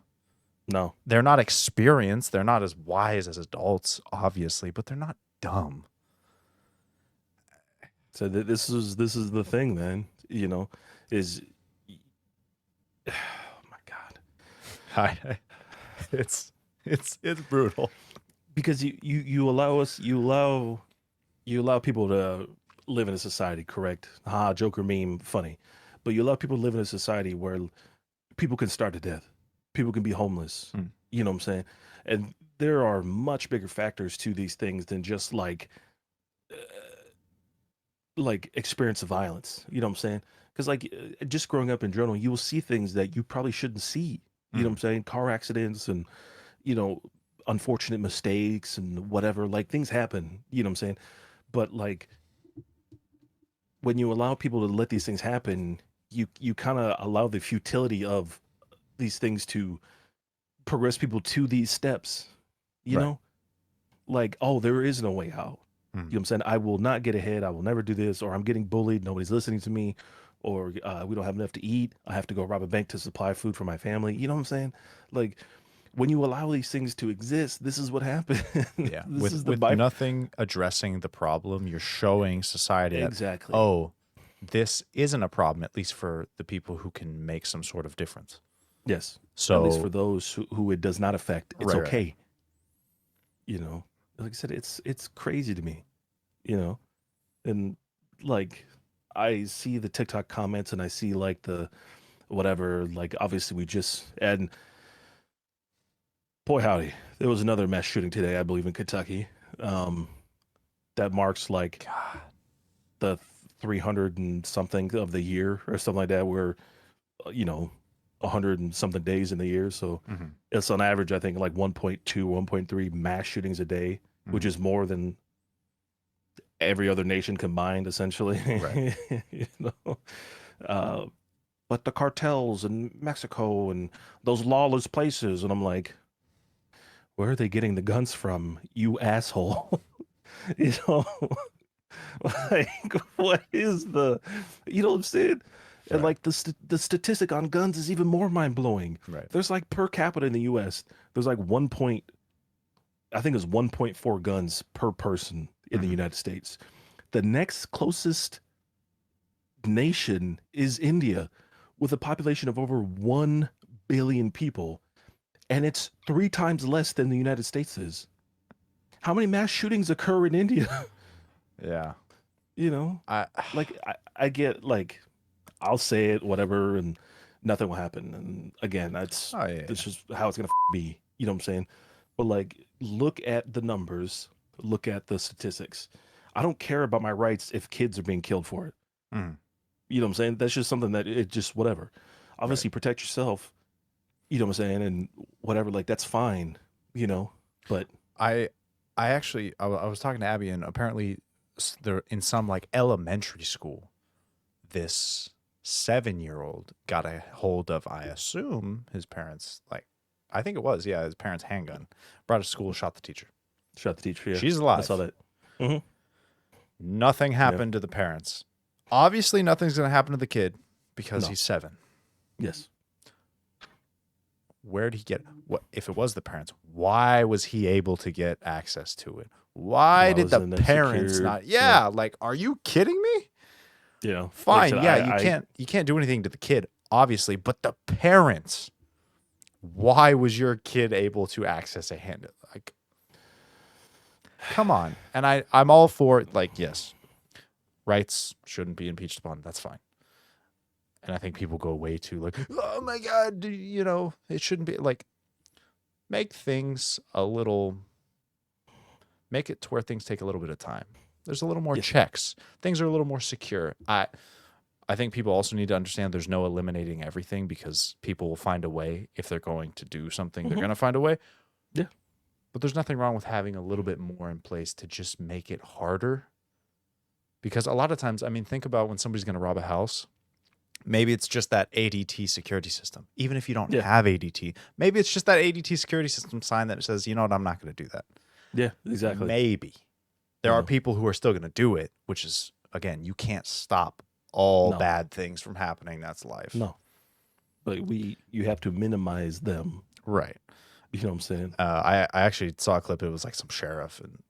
no, They're not experienced. They're not as wise as adults, obviously, but they're not dumb. so this is the thing, man. You know, is oh my god, I, it's brutal. because you allow us you allow people to live in a society, correct? Ha, Joker meme, funny. But you allow people to live in a society where people can starve to death. People can be homeless. Mm, You know what I'm saying? And there are much bigger factors to these things than just like experience of violence. You know what I'm saying? Because like just growing up in general, you will see things that you probably shouldn't see. You know what mm, I'm saying? Car accidents and you know unfortunate mistakes and whatever. Like things happen. You know what I'm saying? But like when you allow people to let these things happen, you kind of allow the futility of these things to progress people to these steps. You right. know, like oh, there is no way out. You know what I'm saying? I will not get ahead. I will never do this, or I'm getting bullied. Nobody's listening to me, or we don't have enough to eat. I have to go rob a bank to supply food for my family. You know what I'm saying? Like, when you allow these things to exist, this is what happens. Yeah. This With is the nothing addressing the problem, you're showing society that, exactly. oh, this isn't a problem, at least for the people who can make some sort of difference. Yes. At least for So, those who it does not affect, it's right. okay. You know, like I said, it's crazy to me. You know, and like I see the TikTok comments and I see like the whatever. Like obviously we just and boy howdy, there was another mass shooting today, I believe in Kentucky. Um, that marks like God. the 300 and something of the year or something like that. Where you know 100 and something days in the year, so Hmm. it's on average I think like 1.2, 1.3 mass shootings a day, which Hmm. is more than every other nation combined, essentially. Right. you know, uh, but the cartels in Mexico and those lawless places, and I'm like, where are they getting the guns from, you asshole? you know, like what is the, you know what I'm saying? And Right. like the statistic on guns is even more mind blowing. Right. There's like per capita in the U.S. There's like I think it's 1.4 guns per person in the Hmm. United States. The next closest nation is India with a population of over 1 billion people, and it's 3 times less than the United States is. How many mass shootings occur in India? Yeah. you know, I. like I get like I'll say it, whatever, and nothing will happen. And again, Oh yeah. that's just how it's gonna be. You know what I'm saying? But like, look at the numbers, look at the statistics. I don't care about my rights if kids are being killed for it. Mm. You know what I'm saying? That's just something that it just whatever. Right. Obviously, protect yourself. You know what I'm saying? And whatever, like that's fine. You know, but I I actually I was talking to Abby, and apparently there in some like elementary school, this 7-year-old got a hold of, I assume, his parents, like, I think it was, yeah, his parents' handgun, brought it to school, shot the teacher. shot the teacher. Yeah, She's I saw alive. that. Hmm. Nothing Yeah. happened to the parents. Obviously, nothing's going to happen to the kid because No. he's 7. Yes. Where did he get what? If it was the parents, why was he able to get access to it? Why Why did the wasn't it parents secured? not? Yeah. Yeah, like, are you kidding me? You know, like I Fine, said, yeah, I you can't do anything to the kid, obviously, but the parents, why was your kid able to access a hand? Like, come on. And I'm all for, like, yes, rights shouldn't be impeached upon. That's fine. And I think people go way too like, oh my god, it shouldn't be like, make things a little, make it to where things take a little bit of time. There's a little more yeah. checks. Things are a little more secure. I think people also need to understand there's no eliminating everything, because people will find a way. If they're going to do something, they're Hmm. going to find a way. Yeah. But there's nothing wrong with having a little bit more in place to just make it harder. Because a lot of times, I mean, think about when somebody's going to rob a house. Maybe it's just that ADT security system. Even if you don't Yeah. have ADT, maybe it's just that ADT security system sign that says, you know what, I'm not going to do that. Yeah. Exactly. Maybe. There You are know. people who are still going to do it, which is, again, you can't stop all No. bad things from happening. That's life. No. Like you have to minimize them. Right. You know what I'm saying? I actually saw a clip. It was like some sheriff, and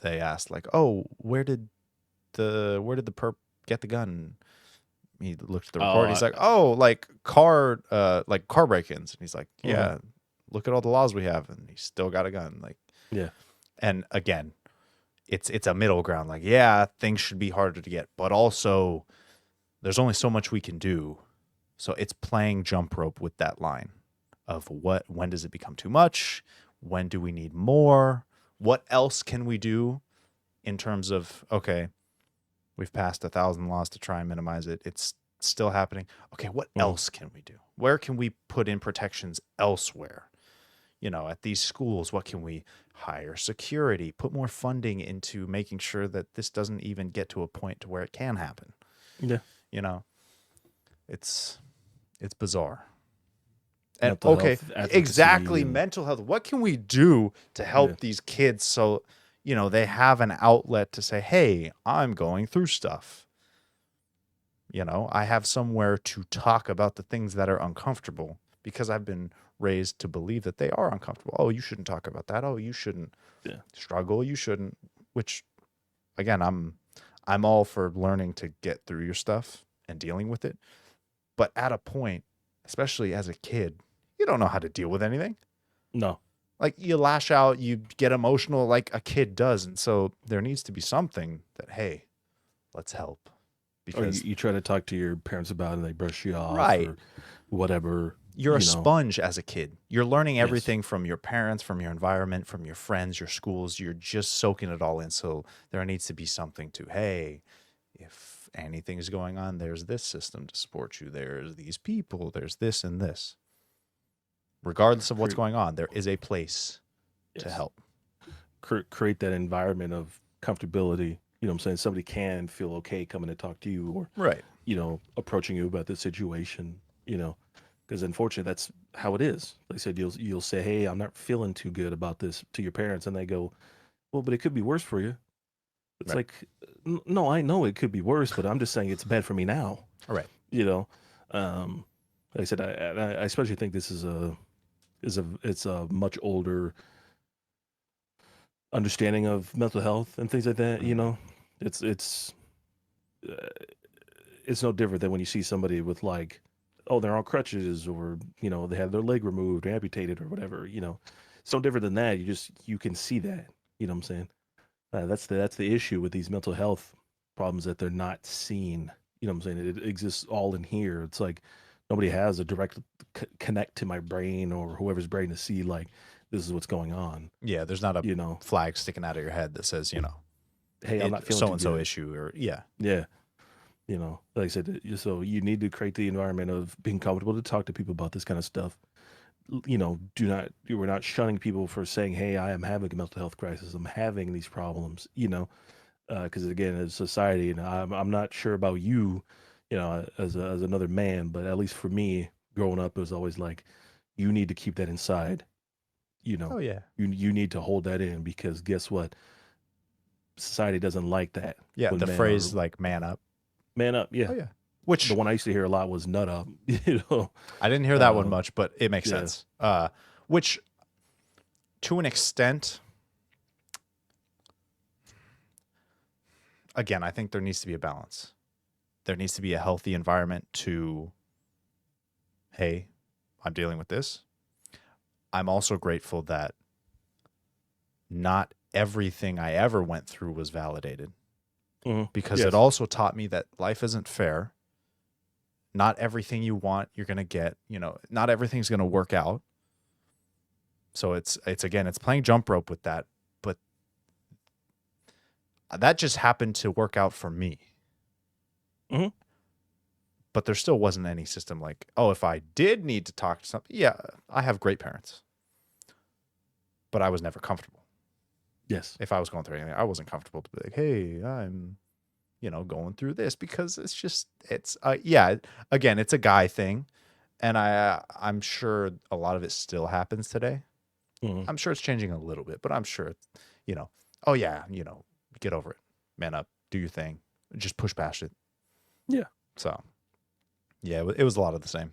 they asked like, "Oh, where did the perp get the gun?" He looked at the Oh, report. He's like, "Oh, like car break-ins." And he's like, mhm. "Yeah, look at all the laws we have," and he's still got a gun. Like, Yeah. and again, it's a middle ground. Like, yeah, things should be harder to get, but also there's only so much we can do. So it's playing jump rope with that line of when does it become too much? When do we need more? What else can we do in terms of, okay, we've passed 1,000 laws to try and minimize it. It's still happening. Okay, what Mhm. else can we do? Where can we put in protections elsewhere? At these schools, what can we hire security, put more funding into making sure that this doesn't even get to a point to where it can happen? Yeah. You know, it's it's bizarre. And Mental okay, health advocacy exactly, and mental health. What can we do to yeah. help these kids so they have an outlet to say, hey, I'm going through stuff. I have somewhere to talk about the things that are uncomfortable because I've been raised to believe that they are uncomfortable. Oh, you shouldn't talk about that. Oh, you shouldn't Yeah. struggle. You shouldn't, which again, I'm all for learning to get through your stuff and dealing with it. But at a point, especially as a kid, you don't know how to deal with anything. No. Like you lash out, you get emotional like a kid does. And so there needs to be something that, hey, let's help. Or Because you try to talk to your parents about it and they brush you off right. or whatever, You're a sponge as a kid. You're learning Yes. everything from your parents, from your environment, from your friends, your schools. You're just soaking it all in. So there needs to be something to, hey, if anything's going on, there's this system to support you. There's these people. There's this and this. Regardless of what's going on, there is a place to Yes. help. Create that environment of comfortability. You know what I'm saying? Somebody can feel okay coming to talk to you or, Right. approaching you about the situation, because unfortunately that's how it is. Like I said, you'll say, "Hey, I'm not feeling too good about this" to your parents, and they go, "Well, but it could be worse for you." It's Right. like, no, I know it could be worse, but I'm just saying it's bad for me now. All right. You know, um, like I said, I especially think this it's a much older understanding of mental health and things like that. It's it's uh, it's no different than when you see somebody with like, oh, they're on crutches or they have their leg removed or amputated or whatever. It's no different than that. You can see that. You know what I'm saying? That's the issue with these mental health problems that they're not seen. You know what I'm saying? It exists all in here. It's like nobody has a direct connect to my brain or whoever's brain to see like this is what's going on. Yeah. There's not a You know, flag sticking out of your head that says, hey, I'm not feeling so too and so good. issue or, yeah. Yeah. Like I said, so you need to create the environment of being comfortable to talk to people about this kind of stuff. We're not shunning people for saying, "Hey, I am having a mental health crisis. I'm having these problems." Because again, as society, and I'm not sure about you, as another man, but at least for me, growing up, it was always like, you need to keep that inside. You know, Oh, yeah. you need to hold that in because guess what? Society doesn't like that Yeah. when The men are phrase like man up. man up. Oh, Yeah, yeah. the Which one I used to hear a lot was nut up. You know, I didn't hear that one um, much, but it makes yeah, sense. Which to an extent, again, I think there needs to be a balance. There needs to be a healthy environment to, hey, I'm dealing with this. I'm also grateful that not everything I ever went through was validated because it yes, also taught me that life isn't fair. Not everything you want, you're going to get, not everything's going to work out. So it's playing jump rope with that, but that just happened to work out for me. hmm But there still wasn't any system like, oh, if I did need to talk to something, yeah, I have great parents, but I was never comfortable. yes, If I was going through anything, I wasn't comfortable to be like, hey, I'm, going through this because yeah, again, it's a guy thing. And I'm sure a lot of it still happens today. hmm I'm sure it's changing a little bit, but I'm sure, you know, oh yeah, get over it, man up, do your thing, just push past it. yeah. So yeah, it was a lot of the same.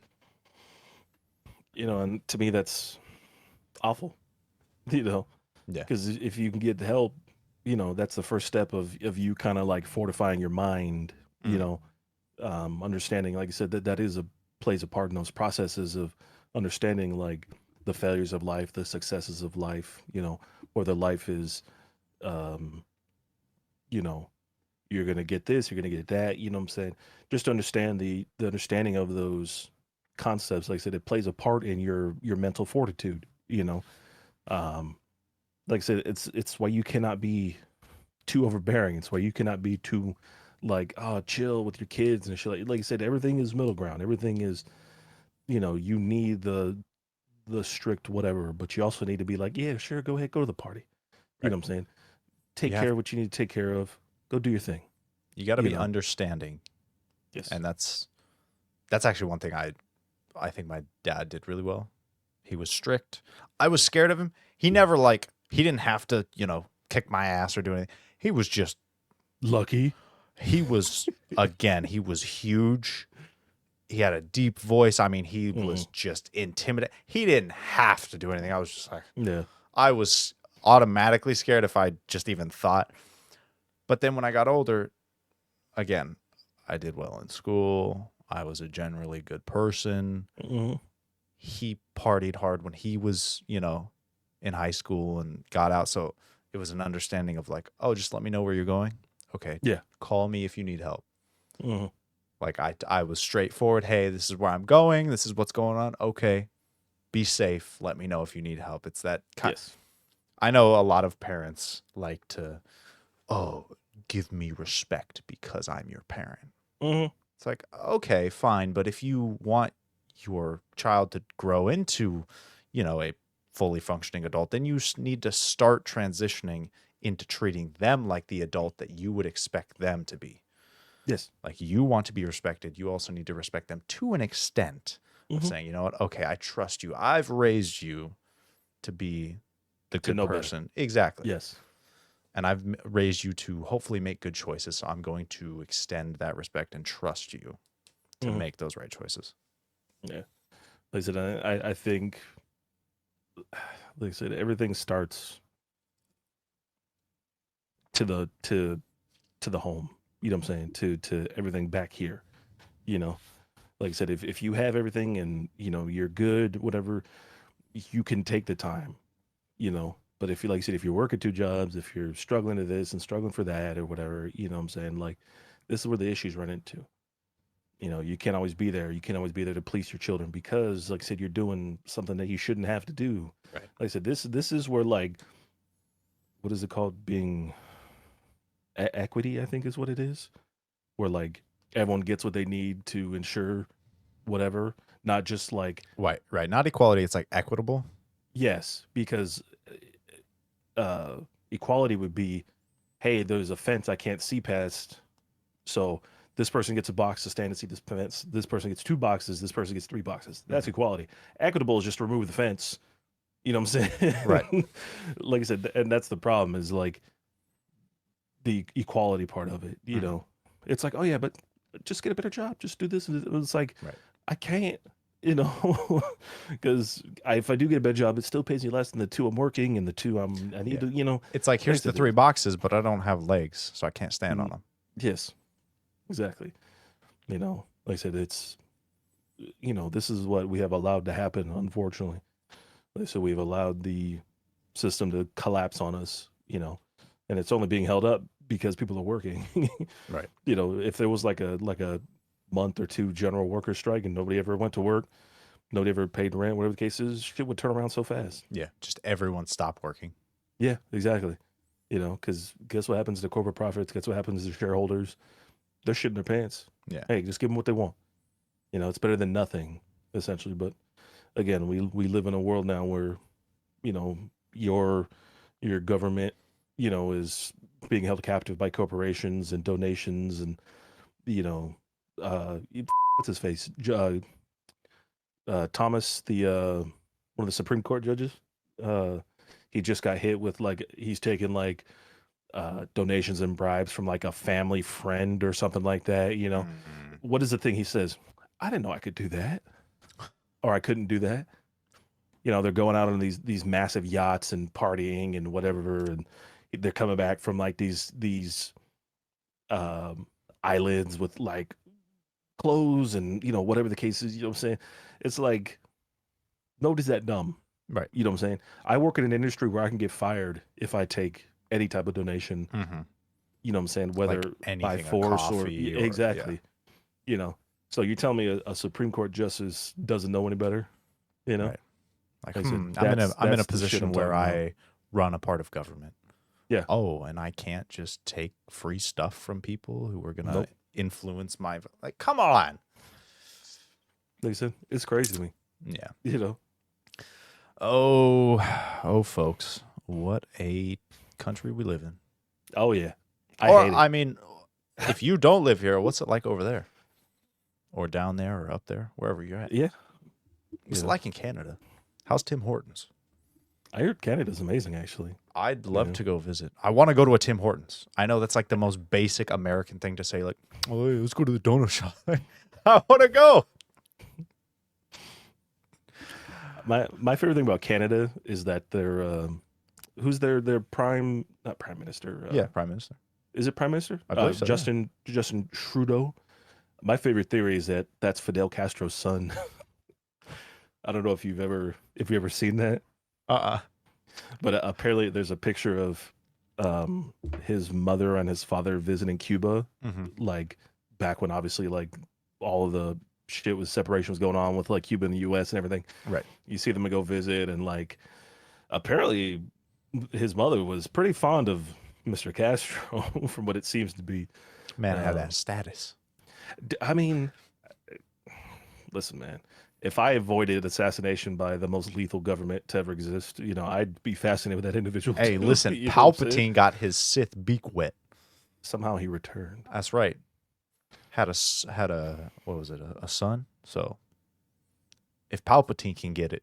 And to me, that's awful. You know, Yeah. because if you can get the help, that's the first step of you kind of like fortifying your mind. You Mm. know, understanding, like I said, that is a plays a part in those processes of understanding like the failures of life, the successes of life. Whether life is, um, you know, you're gonna get this, you're gonna get that. You know what I'm saying? Just to understand the understanding of those concepts. Like I said, it plays a part in your mental fortitude. Um, like I said, it's why you cannot be too overbearing. It's why you cannot be too like, oh, chill with your kids and shit. Like I said, everything is middle ground. Everything is, you need the strict whatever, but you also need to be like, yeah, sure, go ahead, go to the party. You Right. know what I'm saying? You Take care have of what you need to take care of. Go do your thing. you got to You be know? understanding, Yes. and that's actually one thing I think my dad did really well. He was strict. I was scared of him. He never he didn't have to, kick my ass or do anything. He was just Lucky. he was he was huge. He had a deep voice. I mean, he was just intimidating. He didn't have to do anything. I was just like, Yeah. I was automatically scared if I just even thought. But then when I got older, again, I did well in school. I was a generally good person. He partied hard when he was, in high school and got out. So it was an understanding of like, oh, just let me know where you're going. Okay. Yeah. Call me if you need help. Mm-hmm. Like I was straightforward. Hey, this is where I'm going. This is what's going on. Okay. Be safe. Let me know if you need help. It's that kind. Yes. I know a lot of parents like to, oh, give me respect because I'm your parent. Mm-hmm. It's like, okay, fine. But if you want your child to grow into, a fully functioning adult, then you need to start transitioning into treating them like the adult that you would expect them to be. Yes. Like you want to be respected. You also need to respect them to an extent of saying, you know what? Okay, I trust you. I've raised you to be the To good know better. person. Exactly. Yes. And I've raised you to hopefully make good choices. So I'm going to extend that respect and trust you to make those right choices. Yeah. Like I said, I think, like I said, everything starts to the home. You know what I'm saying? To everything back here. You know, like I said, if you have everything and you're good, whatever, you can take the time. But if you like I said, if you're working two jobs, if you're struggling to this and struggling for that or whatever, you know what I'm saying? Like this is where the issues run into. You can't always be there. You can't always be there to please your children because, like I said, you're doing something that you shouldn't have to do. Right. Like I said, this is where like, what is it called? Being equity, I think is what it is. Where like everyone gets what they need to ensure whatever, not just like Right. Right. Not equality. It's like equitable. yes, because equality would be, hey, there's a fence I can't see past, so this person gets a box to stand and see this fence. This person gets two boxes. This person gets three boxes. That's equality. Equitable is just remove the fence. You know what I'm saying? Right. Like I said, and that's the problem is like the equality part of it. It's like, oh yeah, but just get a better job. Just do this. And it's like, Right. I can't. Because if I do get a better job, it still pays me less than the two I'm working and the two I need to. It's like here's the three boxes, but I don't have legs, so I can't stand on them. Yes, exactly. Like I said, it's this is what we have allowed to happen, unfortunately. So we've allowed the system to collapse on us, and it's only being held up because people are working. Right. If there was like a month or two general worker strike and nobody ever went to work, nobody ever paid rent, whatever the case is, shit would turn around so fast. Yeah. Just everyone stop working. Yeah, exactly. Because guess what happens to corporate profits? Guess what happens to shareholders? They're shitting their pants. Yeah. Hey, just give them what they want. It's better than nothing, essentially. But again, we live in a world now where, your government, is being held captive by corporations and donations and, what's his face? Thomas, the one of the Supreme Court judges. He just got hit with like he's taken like donations and bribes from like a family friend or something like that. What is the thing he says? I didn't know I could do that, or I couldn't do that. They're going out on these massive yachts and partying and whatever, and they're coming back from like these islands with like clothes and whatever the case is. You know what I'm saying? It's like nobody's that dumb. Right. You know what I'm saying? I work in an industry where I can get fired if I take any type of donation. You know what I'm saying? Whether Like anything, by force or yeah, exactly. So you tell me a Supreme Court justice doesn't know any better? Right. Like, I said, I'm in a that's the position shit I'm where talking about. I run a part of government. Yeah. Oh, and I can't just take free stuff from people who are gonna Nope. influence my like. Come on. Like I said, it's crazy to me. Yeah. Oh, folks, what a country we live in. Oh yeah. I mean, if you don't live here, what's it like over there? Or down there or up there, wherever you're at? Yeah. What's it like in Canada? How's Tim Hortons? I heard Canada's amazing, actually. I'd love Yeah. to go visit. I want to go to a Tim Hortons. I know that's like the most basic American thing to say. Like, oh, hey, let's go to the donut shop. I want to go. My favorite thing about Canada is that they're who's their prime not prime minister Yeah, Prime Minister. is it prime minister I believe so. Yeah. Justin Trudeau. My favorite theory is that that's Fidel Castro's son. I don't know if you've ever seen that, Uh-uh. but apparently there's a picture of his mother and his father visiting Cuba, Mm-hmm. like back when obviously like all of the shit was separation was going on with like Cuba and the U.S. and everything. Right. You see them go visit, and like apparently his mother was pretty fond of Mr. Castro, from what it seems to be. Man, I have Um, that status. I mean, listen, man. If I avoided assassination by the most lethal government to ever exist, I'd be fascinated with that individual. Hey, too, listen, you know what I'm saying? Palpatine got his Sith beak wet. Somehow he returned. That's right. Had a what was it? A son. So if Palpatine can get it,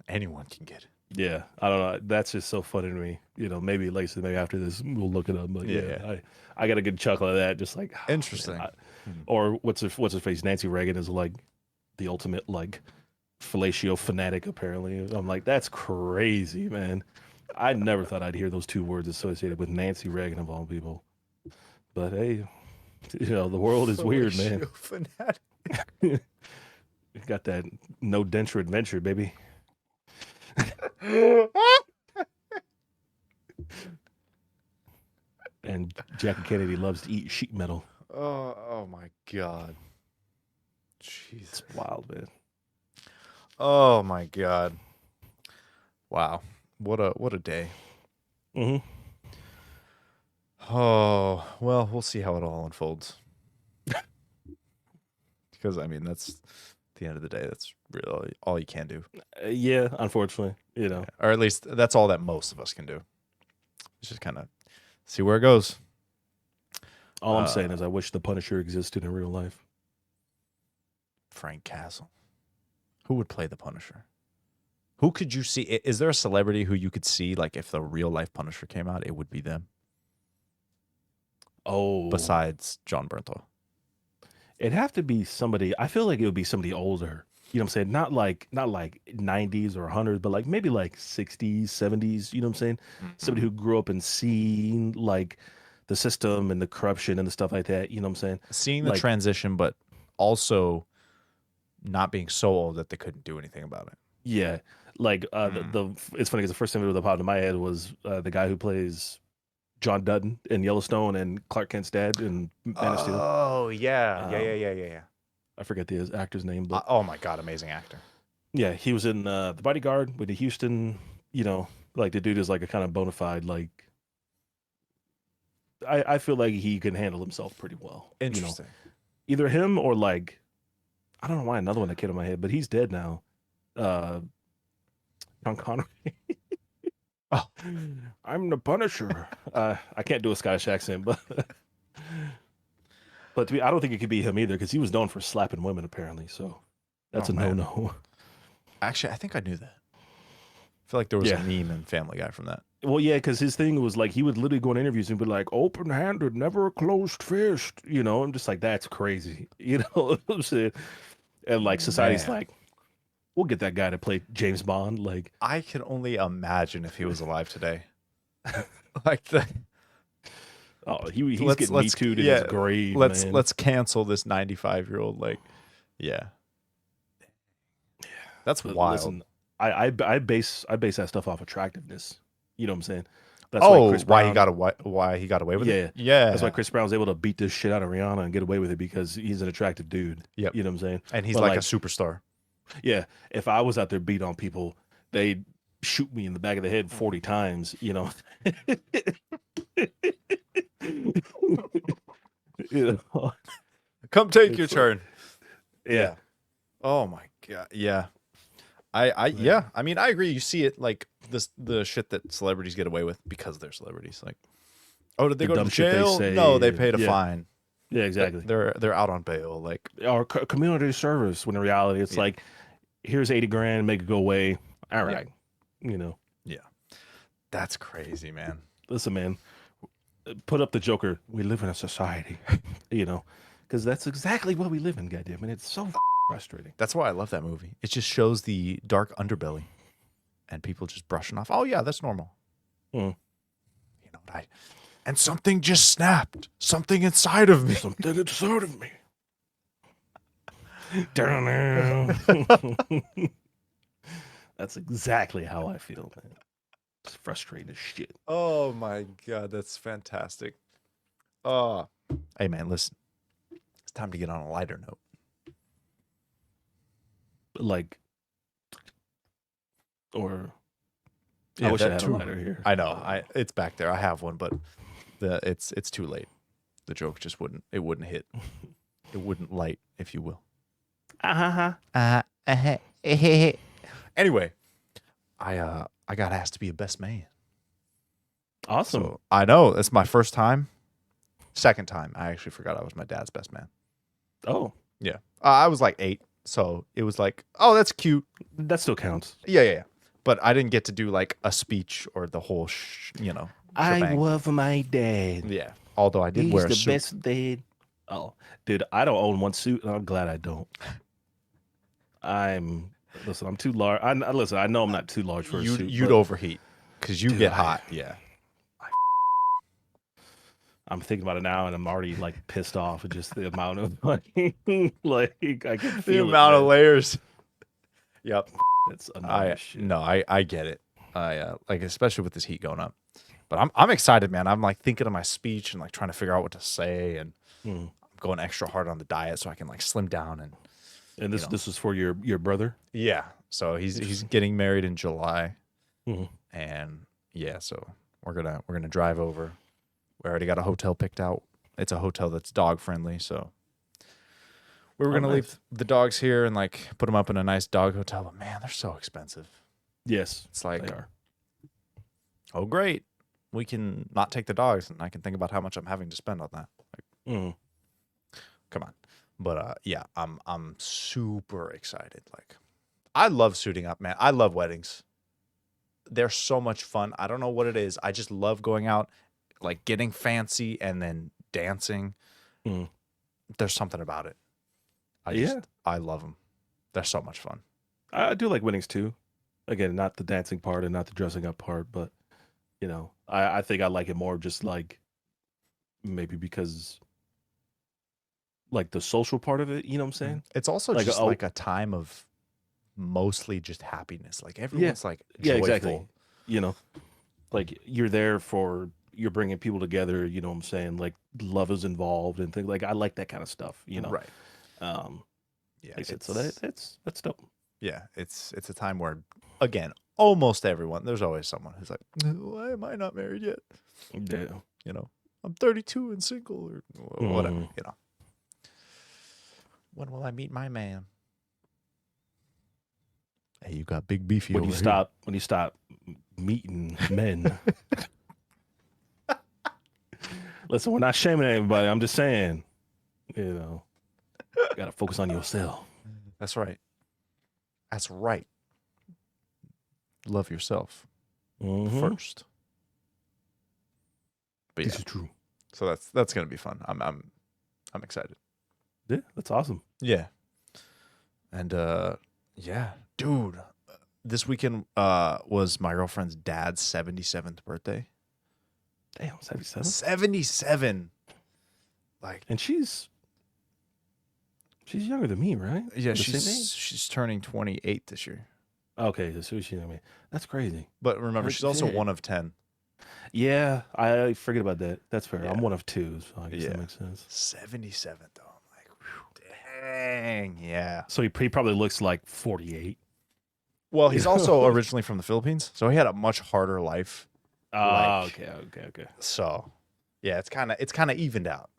anyone can get it. Yeah, I don't know. That's just so funny to me. Maybe Lacey, maybe after this we'll look it up. But Yeah. I got a good chuckle at that. Just like Interesting. man, or what's her face? Nancy Reagan is like the ultimate like fellatio fanatic. Apparently, I'm like that's crazy, man. I never thought I'd hear those two words associated with Nancy Reagan of all people. But hey, the world is weird, man. Fanatic. You got that no denture adventure, baby. And Jackie Kennedy loves to eat sheet metal. Oh my God. Jeez. It's wild, man. Oh my God. Wow. What a day. hmm Oh, well, we'll see how it all unfolds. Because I mean, that's at the end of the day, that's really all you can do. Yeah, unfortunately, Or at least that's all that most of us can do. It's just kind of see where it goes. All I'm saying is I wish the Punisher existed in real life. Frank Castle. Who would play the Punisher? Who could you see? Is there a celebrity who you could see, like if the real life Punisher came out, it would be them? Oh, Besides John Bernthal. it'd have to be somebody. I feel like it would be somebody older. You know what I'm saying? Not like 90s or 100s, but like maybe like 60s, 70s. You know what I'm saying? Somebody who grew up and seen like the system and the corruption and the stuff like that. You know what I'm saying? Seeing the Like, transition, but also not being so old that they couldn't do anything about it. yeah, like it's funny because the first thing that popped in my head was the guy who plays John Dutton in Yellowstone and Clark Kent's dad in Man of Steel. Oh yeah, Um, yeah. I forget the actor's name, but Oh my God, amazing actor. yeah, he was in The Bodyguard with the Houston. Like the dude is like a kind of bona fide like. I feel like he can handle himself pretty well. Interesting. Either him or like, I don't know why another one that came to my head, but he's dead now. Sean Connery. Oh. I'm the Punisher. I can't do a Scottish accent, but I don't think it could be him either because he was known for slapping women apparently. So that's Oh, a man. no-no. Actually, I think I knew that. I feel like there was Yeah. a meme in Family Guy from that. Well, yeah, because his thing was like he would literally go on interviews and be like, "Open-handed, never a closed fist." I'm just like, that's crazy. You know what I'm saying? And like society's Man. like, we'll get that guy to play James Bond. Like, I can only imagine if he was alive today. Like the oh, he's Let's- getting let's- Me Too'd in yeah, his grave, let's man. let's cancel this 95-year-old. Like, yeah, that's But wild. listen, I base that stuff off attractiveness. You know what I'm saying? That's why Chris why Brown, he got away with Yeah. it? Yeah, that's why Chris Brown's able to beat this shit out of Rihanna and get away with it because he's an attractive dude. Yep. You know what I'm saying? and he's But, like a like, superstar. Yeah, if I was out there beat on people, they'd shoot me in the back of the head 40 times, You know? Come take your It's turn. Yeah. Oh my God. Yeah. Yeah. I mean, I agree. You see it like the shit that celebrities get away with because they're celebrities. Like, oh, did they The go to dumb shit they jail? say, No, they paid a yeah. fine. Yeah, exactly. They're out on bail. Like, Or community service when in reality it's Yeah. like, here's 80 grand, make it go away. All right. You know, Yeah. That's crazy, man. listen, man, put up the Joker. We live in a society, you know, because that's exactly what we live in. Goddamn it, it's so frustrating. That's why I love that movie. It just shows the dark underbelly and people just brushing off. Oh yeah, that's normal. Mm. You know what and something just snapped. Something inside of me. Something inside of me. Down. That's exactly how I feel, man. It's frustrating as shit. Oh my god, that's fantastic. Oh, hey man, listen. It's time to get on a lighter note. Like, or Yeah, I wish I that had too. a lighter here. I know. It's back there. I have one, but it's too late. The joke just wouldn't hit. It wouldn't light, if you will. Anyway, I got asked to be a best man. Awesome. So I know it's my first time. Second time, I actually forgot I was my dad's best man. Oh, Yeah, I was like 8, so it was like, oh, that's cute. that still counts. Yeah. But I didn't get to do like a speech or the whole, I shebang. love my dad. Yeah, although I did He's wear a the suit. best dad. Oh, dude, I don't own one suit, and I'm glad I don't. Listen, I'm too large. Listen, I know I'm not too large for a suit. You'd but overheat because you Dude, get hot. Yeah. I'm thinking about it now, and I'm already like pissed off at just the amount of like I can feel the amount it, of man. layers. Yep. It's annoying as shit. I get it. I like especially with this heat going up. But I'm excited, man. I'm like thinking of my speech and like trying to figure out what to say, and Mm. I'm going extra hard on the diet so I can like slim down And this is for your brother. yeah. So he's getting married in July, Mhm. and yeah, so we're gonna drive over. We already got a hotel picked out. It's a hotel that's dog friendly, so we were Oh, gonna nice. leave the dogs here and like put them up in a nice dog hotel. But man, they're so expensive. Yes, It's like, they are. oh great, we can not take the dogs, and I can think about how much I'm having to spend on that. Like, Mm. come on. But yeah, I'm super excited. Like, I love suiting up, man. I love weddings. They're so much fun. I don't know what it is. I just love going out, like getting fancy and then dancing. Mm. There's something about it. Yeah. I love them. They're so much fun. I do like weddings too. Again, not the dancing part and not the dressing up part, but I think I like it more just like maybe because like the social part of it, you know what I'm saying? It's also Like, just oh, like a time of mostly just happiness. Like yeah, everyone's like yeah, joyful. exactly. You know, like you're bringing people together, you know what I'm saying? Like love is involved and things like I like that kind of stuff, Right. Um, Yeah. like I said, so that's dope. Yeah, it's a time where, again, almost everyone. There's always someone who's like, "Why am I not married yet?" Yeah. You know, I'm 32 and single, or whatever. Mhm. You know, when will I meet my man? Hey, you got big beefy When over you here. stop meeting men. Listen, we're not shaming anybody. I'm just saying, you gotta focus on yourself. That's right. That's right. Love yourself Mhm. first. But This yeah, is true. so that's gonna be fun. I'm excited. Yeah, that's awesome. Yeah, and yeah, dude. This weekend was my girlfriend's dad's 77th birthday. Damn, 77. 77. Like, And she's younger than me, right? yeah, The same age? she's turning 28 this year. Okay, so she, I mean, that's crazy. But remember, she's also Okay. one of 10. Yeah, I forget about that. That's fair. Yeah. I'm one of two, so I guess Yeah. that makes sense. 77 though. I'm like, whew, dang, yeah. So he probably looks like 48. Well, he's also originally from the Philippines, so he had a much harder life. Oh, Like- okay. So, yeah, it's kind of evened out.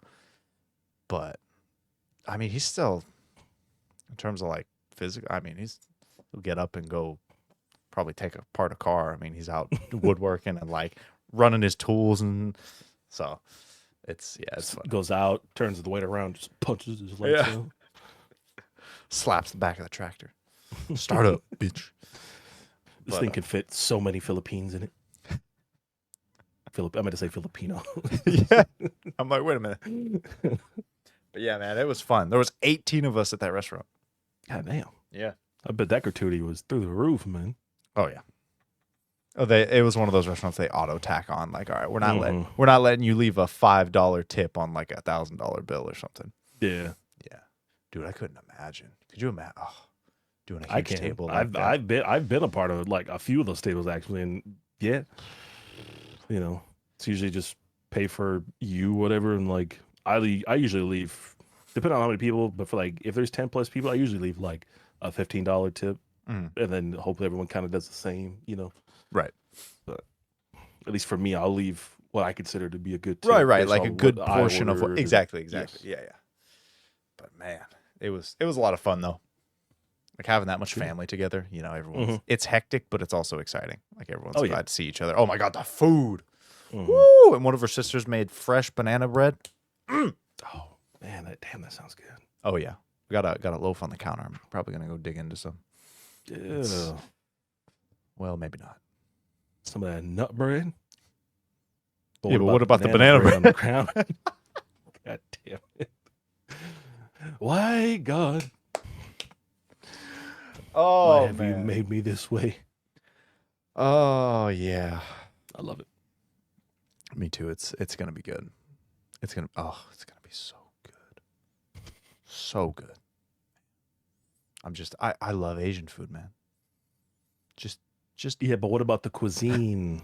But I mean, he's still, in terms of like physical. I mean, he'll get up and go, probably take apart a car. I mean, he's out woodworking and like running his tools, and so it's fun. Goes out, turns the weight around, just punches his legs Yeah. out. Slaps the back of the tractor. Start up, bitch. This thing could fit so many Philippines in it. I meant to say Filipino. Yeah. I'm like, wait a minute. But yeah, man, it was fun. There was 18 of us at that restaurant. God damn. Yeah. I bet that gratuity was through the roof, man. Oh yeah. Oh, it was one of those restaurants they auto tack on. Like, all right, we're Mhm. not letting you leave a $5 tip on like $1,000 bill or something. Yeah. Yeah, dude, I couldn't imagine. Could you imagine? Oh, doing a I huge can. table like that. I've been a part of like a few of those tables actually, and yeah, it's usually just pay for you whatever, and like I usually leave depending on how many people, but for like if there's 10 plus people, I usually leave like a $15 tip, Mm, and then hopefully everyone kind of does the same, right, But at least for me, I'll leave what I consider to be a good tip right, based like a on good what I portion of what ordered. exactly. Yes. Yeah. But man, it was a lot of fun though. Like having that much Yeah. family together, everyone's Mhm. it's hectic, but it's also exciting. Like everyone's Oh, glad yeah. to see each other. Oh my god, the food! Mhm. Woo! And one of her sisters made fresh banana bread. Oh man, that sounds good. Oh yeah, we got a loaf on the counter. I'm probably gonna go dig into some. Yeah. Well, maybe not. Some of that nut bread. Yeah, but what about the banana bread? on the ground? God damn it. Why, God? Oh Why have you made me this way? Oh yeah. I love it. Me too. It's gonna be good. It's gonna be so good. So good. I love Asian food, man. Just Yeah, but what about the cuisine?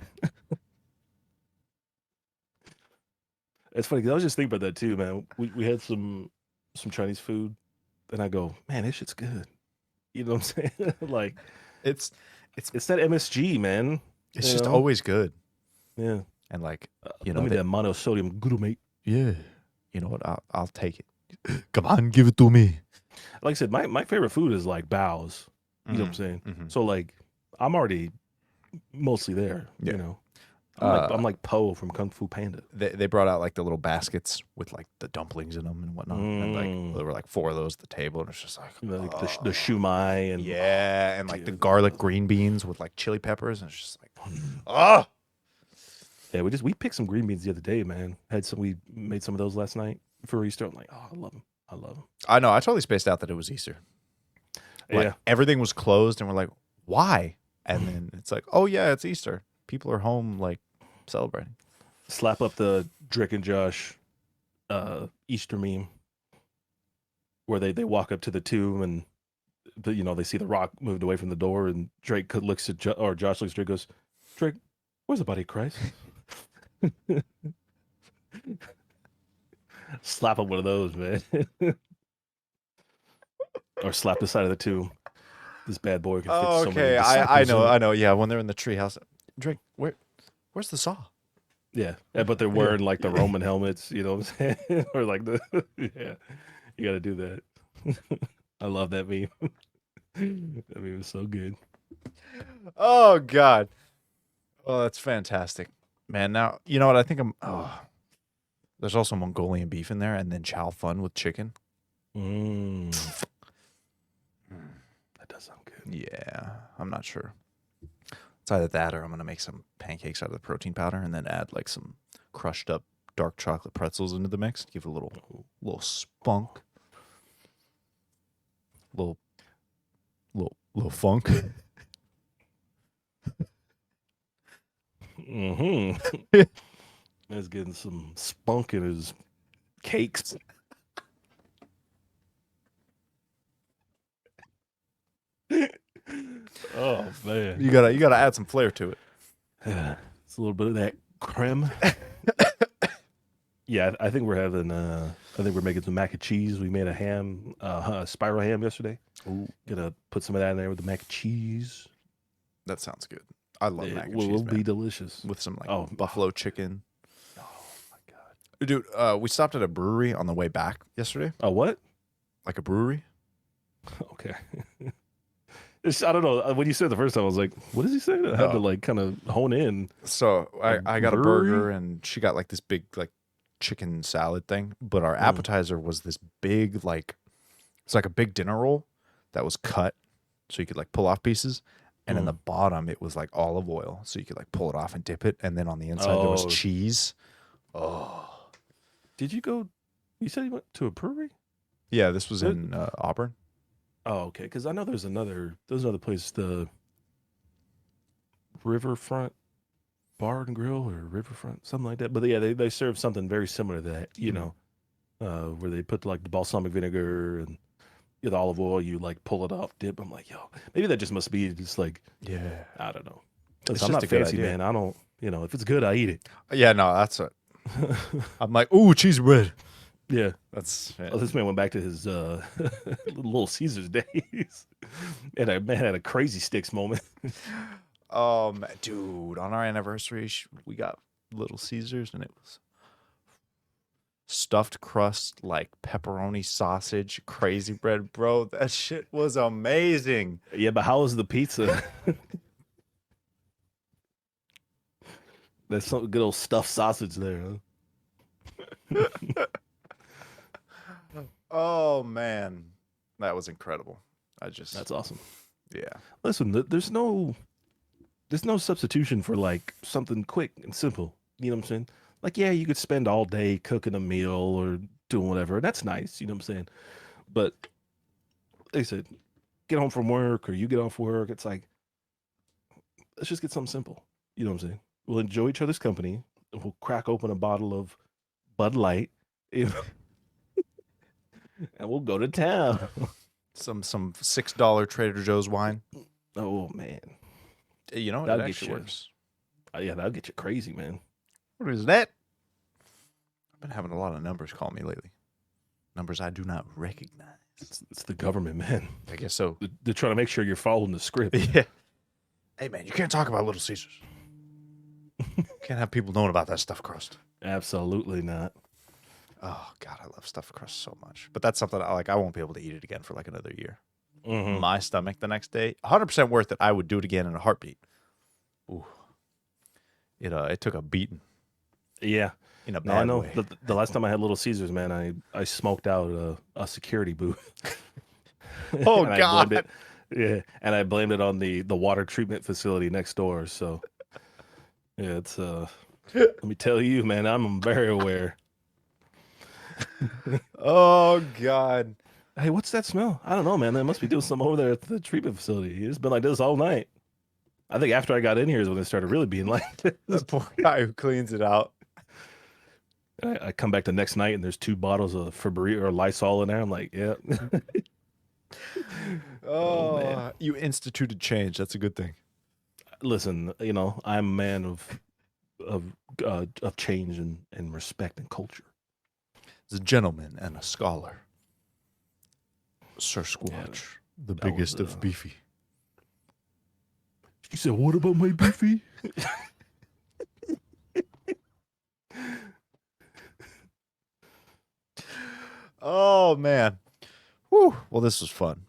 It's funny because I was just thinking about that too, man. We had some Chinese food, and I go, man, this shit's good. You know what I'm saying? Like it's it's that MSG, man. it's You just know? always good. Yeah. And like Let me that monosodium glutamate. yeah. You know what? I'll take it. Come on, give it to me. Like I said, my favorite food is like baos. You know what I'm saying? Mhm. So like I'm already mostly there. Yeah. I'm like Po from Kung Fu Panda. They brought out like the little baskets with like the dumplings in them and whatnot, and like there were like 4 of those at the table, and it's just like The shumai and yeah, and like the dude. garlic green beans with like chili peppers, and it's just like oh Yeah, we picked some green beans the other day, man. We made some of those last night for Easter. I'm like, oh, I love them. I love them. I know. I totally spaced out that it was Easter. Like, Yeah, everything was closed, and we're like, why? And then it's like, oh yeah, it's Easter. People are home, like celebrating. slap up the Drake and Josh Easter meme where they walk up to the tomb and they see the rock moved away from the door, and Drake looks at or Josh looks at Drake, goes, Drake, where's the body of Christ? Slap him one of those, man. Or slap the side of the tomb. This bad boy can fit Oh, so okay. many I disciples in it. I know. Yeah, when they're in the treehouse, Drake, where's the saw? Yeah, but they're wearing like the Roman helmets, you know what I'm saying? Or like yeah, you got to do that. I love that meme. That meme is so good. Oh God. Oh, that's fantastic, man. Now you know what I think. There's also Mongolian beef in there, and then chow fun with chicken. Mm. That does sound good. Yeah, I'm not sure. It's either that or I'm gonna make some pancakes out of the protein powder and then add like some crushed up dark chocolate pretzels into the mix. Give it a little spunk, little funk. Mm-hmm. Man's getting some spunk in his cakes. Oh man, You gotta add some flair to it. it's a little bit of that creme. Yeah, I think we're having. I think we're making some mac and cheese. We made a ham, spiral ham yesterday. Ooh, Gonna put some of that in there with the mac and cheese. that sounds good. I love mac and Will cheese, be man. delicious. With some like buffalo chicken. Oh my god. Dude, we stopped at a brewery on the way back yesterday. Oh what? Like a brewery. Okay. I don't know. When you said it the first time, I was like, "What is he saying?" I had to like kind of hone in. So I got a brewery? burger and she got like this big like chicken salad thing, but our appetizer was this big like it's like a big dinner roll that was cut so you could like pull off pieces, and in the bottom it was like olive oil, so you could like pull it off and dip it, and then on the inside there was Oh, cheese. Oh, did you go? You said you went to a brewery? yeah, this was What? in Auburn. Oh, okay. Because I know there's another place, the Riverfront Bar and Grill or Riverfront, something like that. But yeah, they serve something very similar to that. Where they put like the balsamic vinegar and the olive oil. You like pull it off, dip. I'm like, yo, maybe that just must be just like Yeah, I don't know. it's I'm just not a good fancy, idea. man. I don't. If it's good, I eat it. Yeah, no, that's it. I'm like, ooh, cheese bread. Yeah. That's Oh, this man went back to his Little Caesars days, and I man had a crazy sticks moment. dude, on our anniversary, we got Little Caesars, and it was stuffed crust, like pepperoni sausage, crazy bread, bro. That shit was amazing. Yeah, but how was the pizza? That's some good old stuffed sausage there, huh? Oh man, that was incredible. That's awesome. Yeah, Listen, there's no substitution for like something quick and simple. You know what I'm saying? Like, yeah, you could spend all day cooking a meal or doing whatever, and that's nice. You know what I'm saying? But like I said, get home from work or you get off work, it's like let's just get something simple. You know what I'm saying? We'll enjoy each other's company. We'll crack open a bottle of Bud Light, and we'll go to town. some $6 Trader Joe's wine. Oh man, You know, it that'll get actually you. works. Yeah, that'll get you crazy, man. What is that? I've been having a lot of numbers call me lately. Numbers I do not recognize. It's the government, man. I guess so. They're trying to make sure you're following the script. Yeah. Hey man, you can't talk about Little Caesars. Can't have people knowing about that stuffed crust. Absolutely not. Oh god, I love stuffed crust so much. But that's something I won't be able to eat it again for like another year. Mm-hmm. My stomach the next day, 100% worth it. I would do it again in a heartbeat. Ooh. It took a beating. Yeah. In a No, I bad know. way. The last time I had Little Caesars, man, I smoked out a security booth. Oh and god. and I blamed it on the water treatment facility next door. So yeah, it's let me tell you, man, I'm very aware. Oh god. Hey, what's that smell? I don't know, man. They must be doing something over there at the treatment facility. It's been like this all night. I think after I got in here is when it started really being like this. That poor guy who cleans it out. I come back the next night and there's 2 bottles of Febreze or Lysol in there. I'm like, yeah. Oh man. You instituted change. That's a good thing. Listen, I'm a man of change and respect and culture. As a gentleman and a scholar. Sir Squatch, Yeah, the that biggest was, of beefy. You said, what about my beefy? Oh man. Whew. Well, this was fun.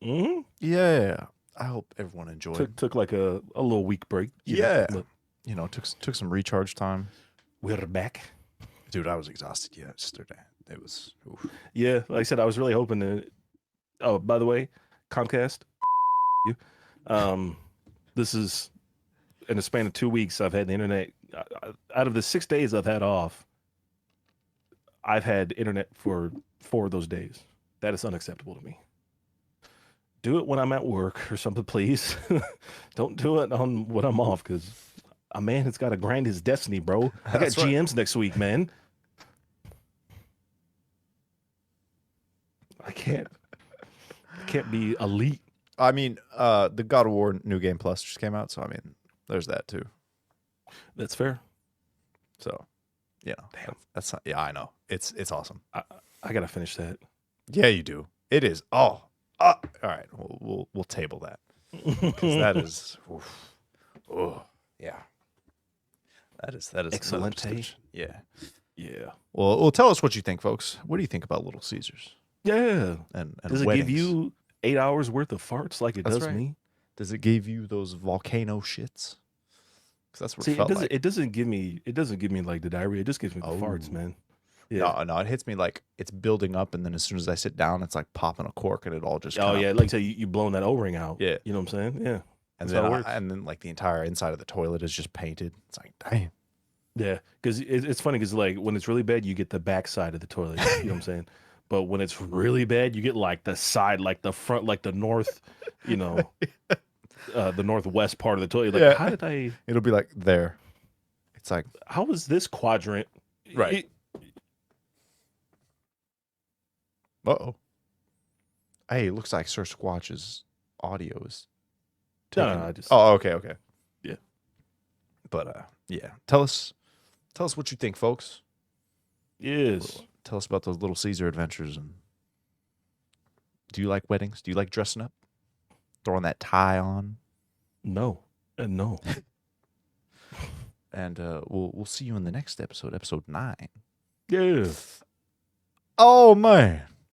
Mm-hmm. Yeah. I hope everyone enjoyed. Took like a little week break. Yeah. But Took some recharge time. we're back. Dude, I was exhausted yesterday. It was oof. Yeah, like I said, I was really hoping to. Oh, by the way, Comcast, you. This is in the span of 2 weeks. I've had the internet. Out of the 6 days I've had off, I've had internet for 4 of those days. That is unacceptable to me. Do it when I'm at work or something, please. Don't do it on when I'm off, because a man has got to grind his destiny, bro. I got That's right. GMs next week, man. I can't be elite. I mean, the God of War New Game Plus just came out, so I mean, there's that too. That's fair. So, Damn. that's not, yeah, I know. It's awesome. I gotta finish that. Yeah, you do. It is. Oh, all right. We'll table that, because that is. Oof. Oh, yeah. That is Excellent. Yeah. Yeah. Well, tell us what you think, folks. What do you think about Little Caesars? Yeah. And Does it weddings? give you 8 hours worth of farts like it That's does right. me? Does it give you those volcano shits? Because that's what See, it felt like. it doesn't give me like the diarrhea. It just gives me the farts, Oh. man. Yeah. No, it hits me like it's building up, and then as soon as I sit down, it's like popping a cork, and it all just. Oh kinda- yeah, like say you blowing that O-ring out. Yeah. You know what I'm saying? Yeah. And That's then how it works. and then like the entire inside of the toilet is just painted. It's like, damn. Yeah, because it's funny because like when it's really bad, you get the back side of the toilet. You know what I'm saying? But when it's really bad, you get like the side, like the front, like the north, you know, the northwest part of the toilet. Like, Yeah. how did I? It'll be like there. It's like, How was this quadrant? right. It, Uh-oh. Hey, it looks like Sir Squatch's audio is no, taken. no, I just Oh, okay, okay. yeah. But yeah. Tell us what you think, folks. Yes. Tell us about those Little Caesar adventures. And do you like weddings? Do you like dressing up? Throwing that tie on? No. And no. And we'll see you in the next episode, episode 9. Yeah. Oh man.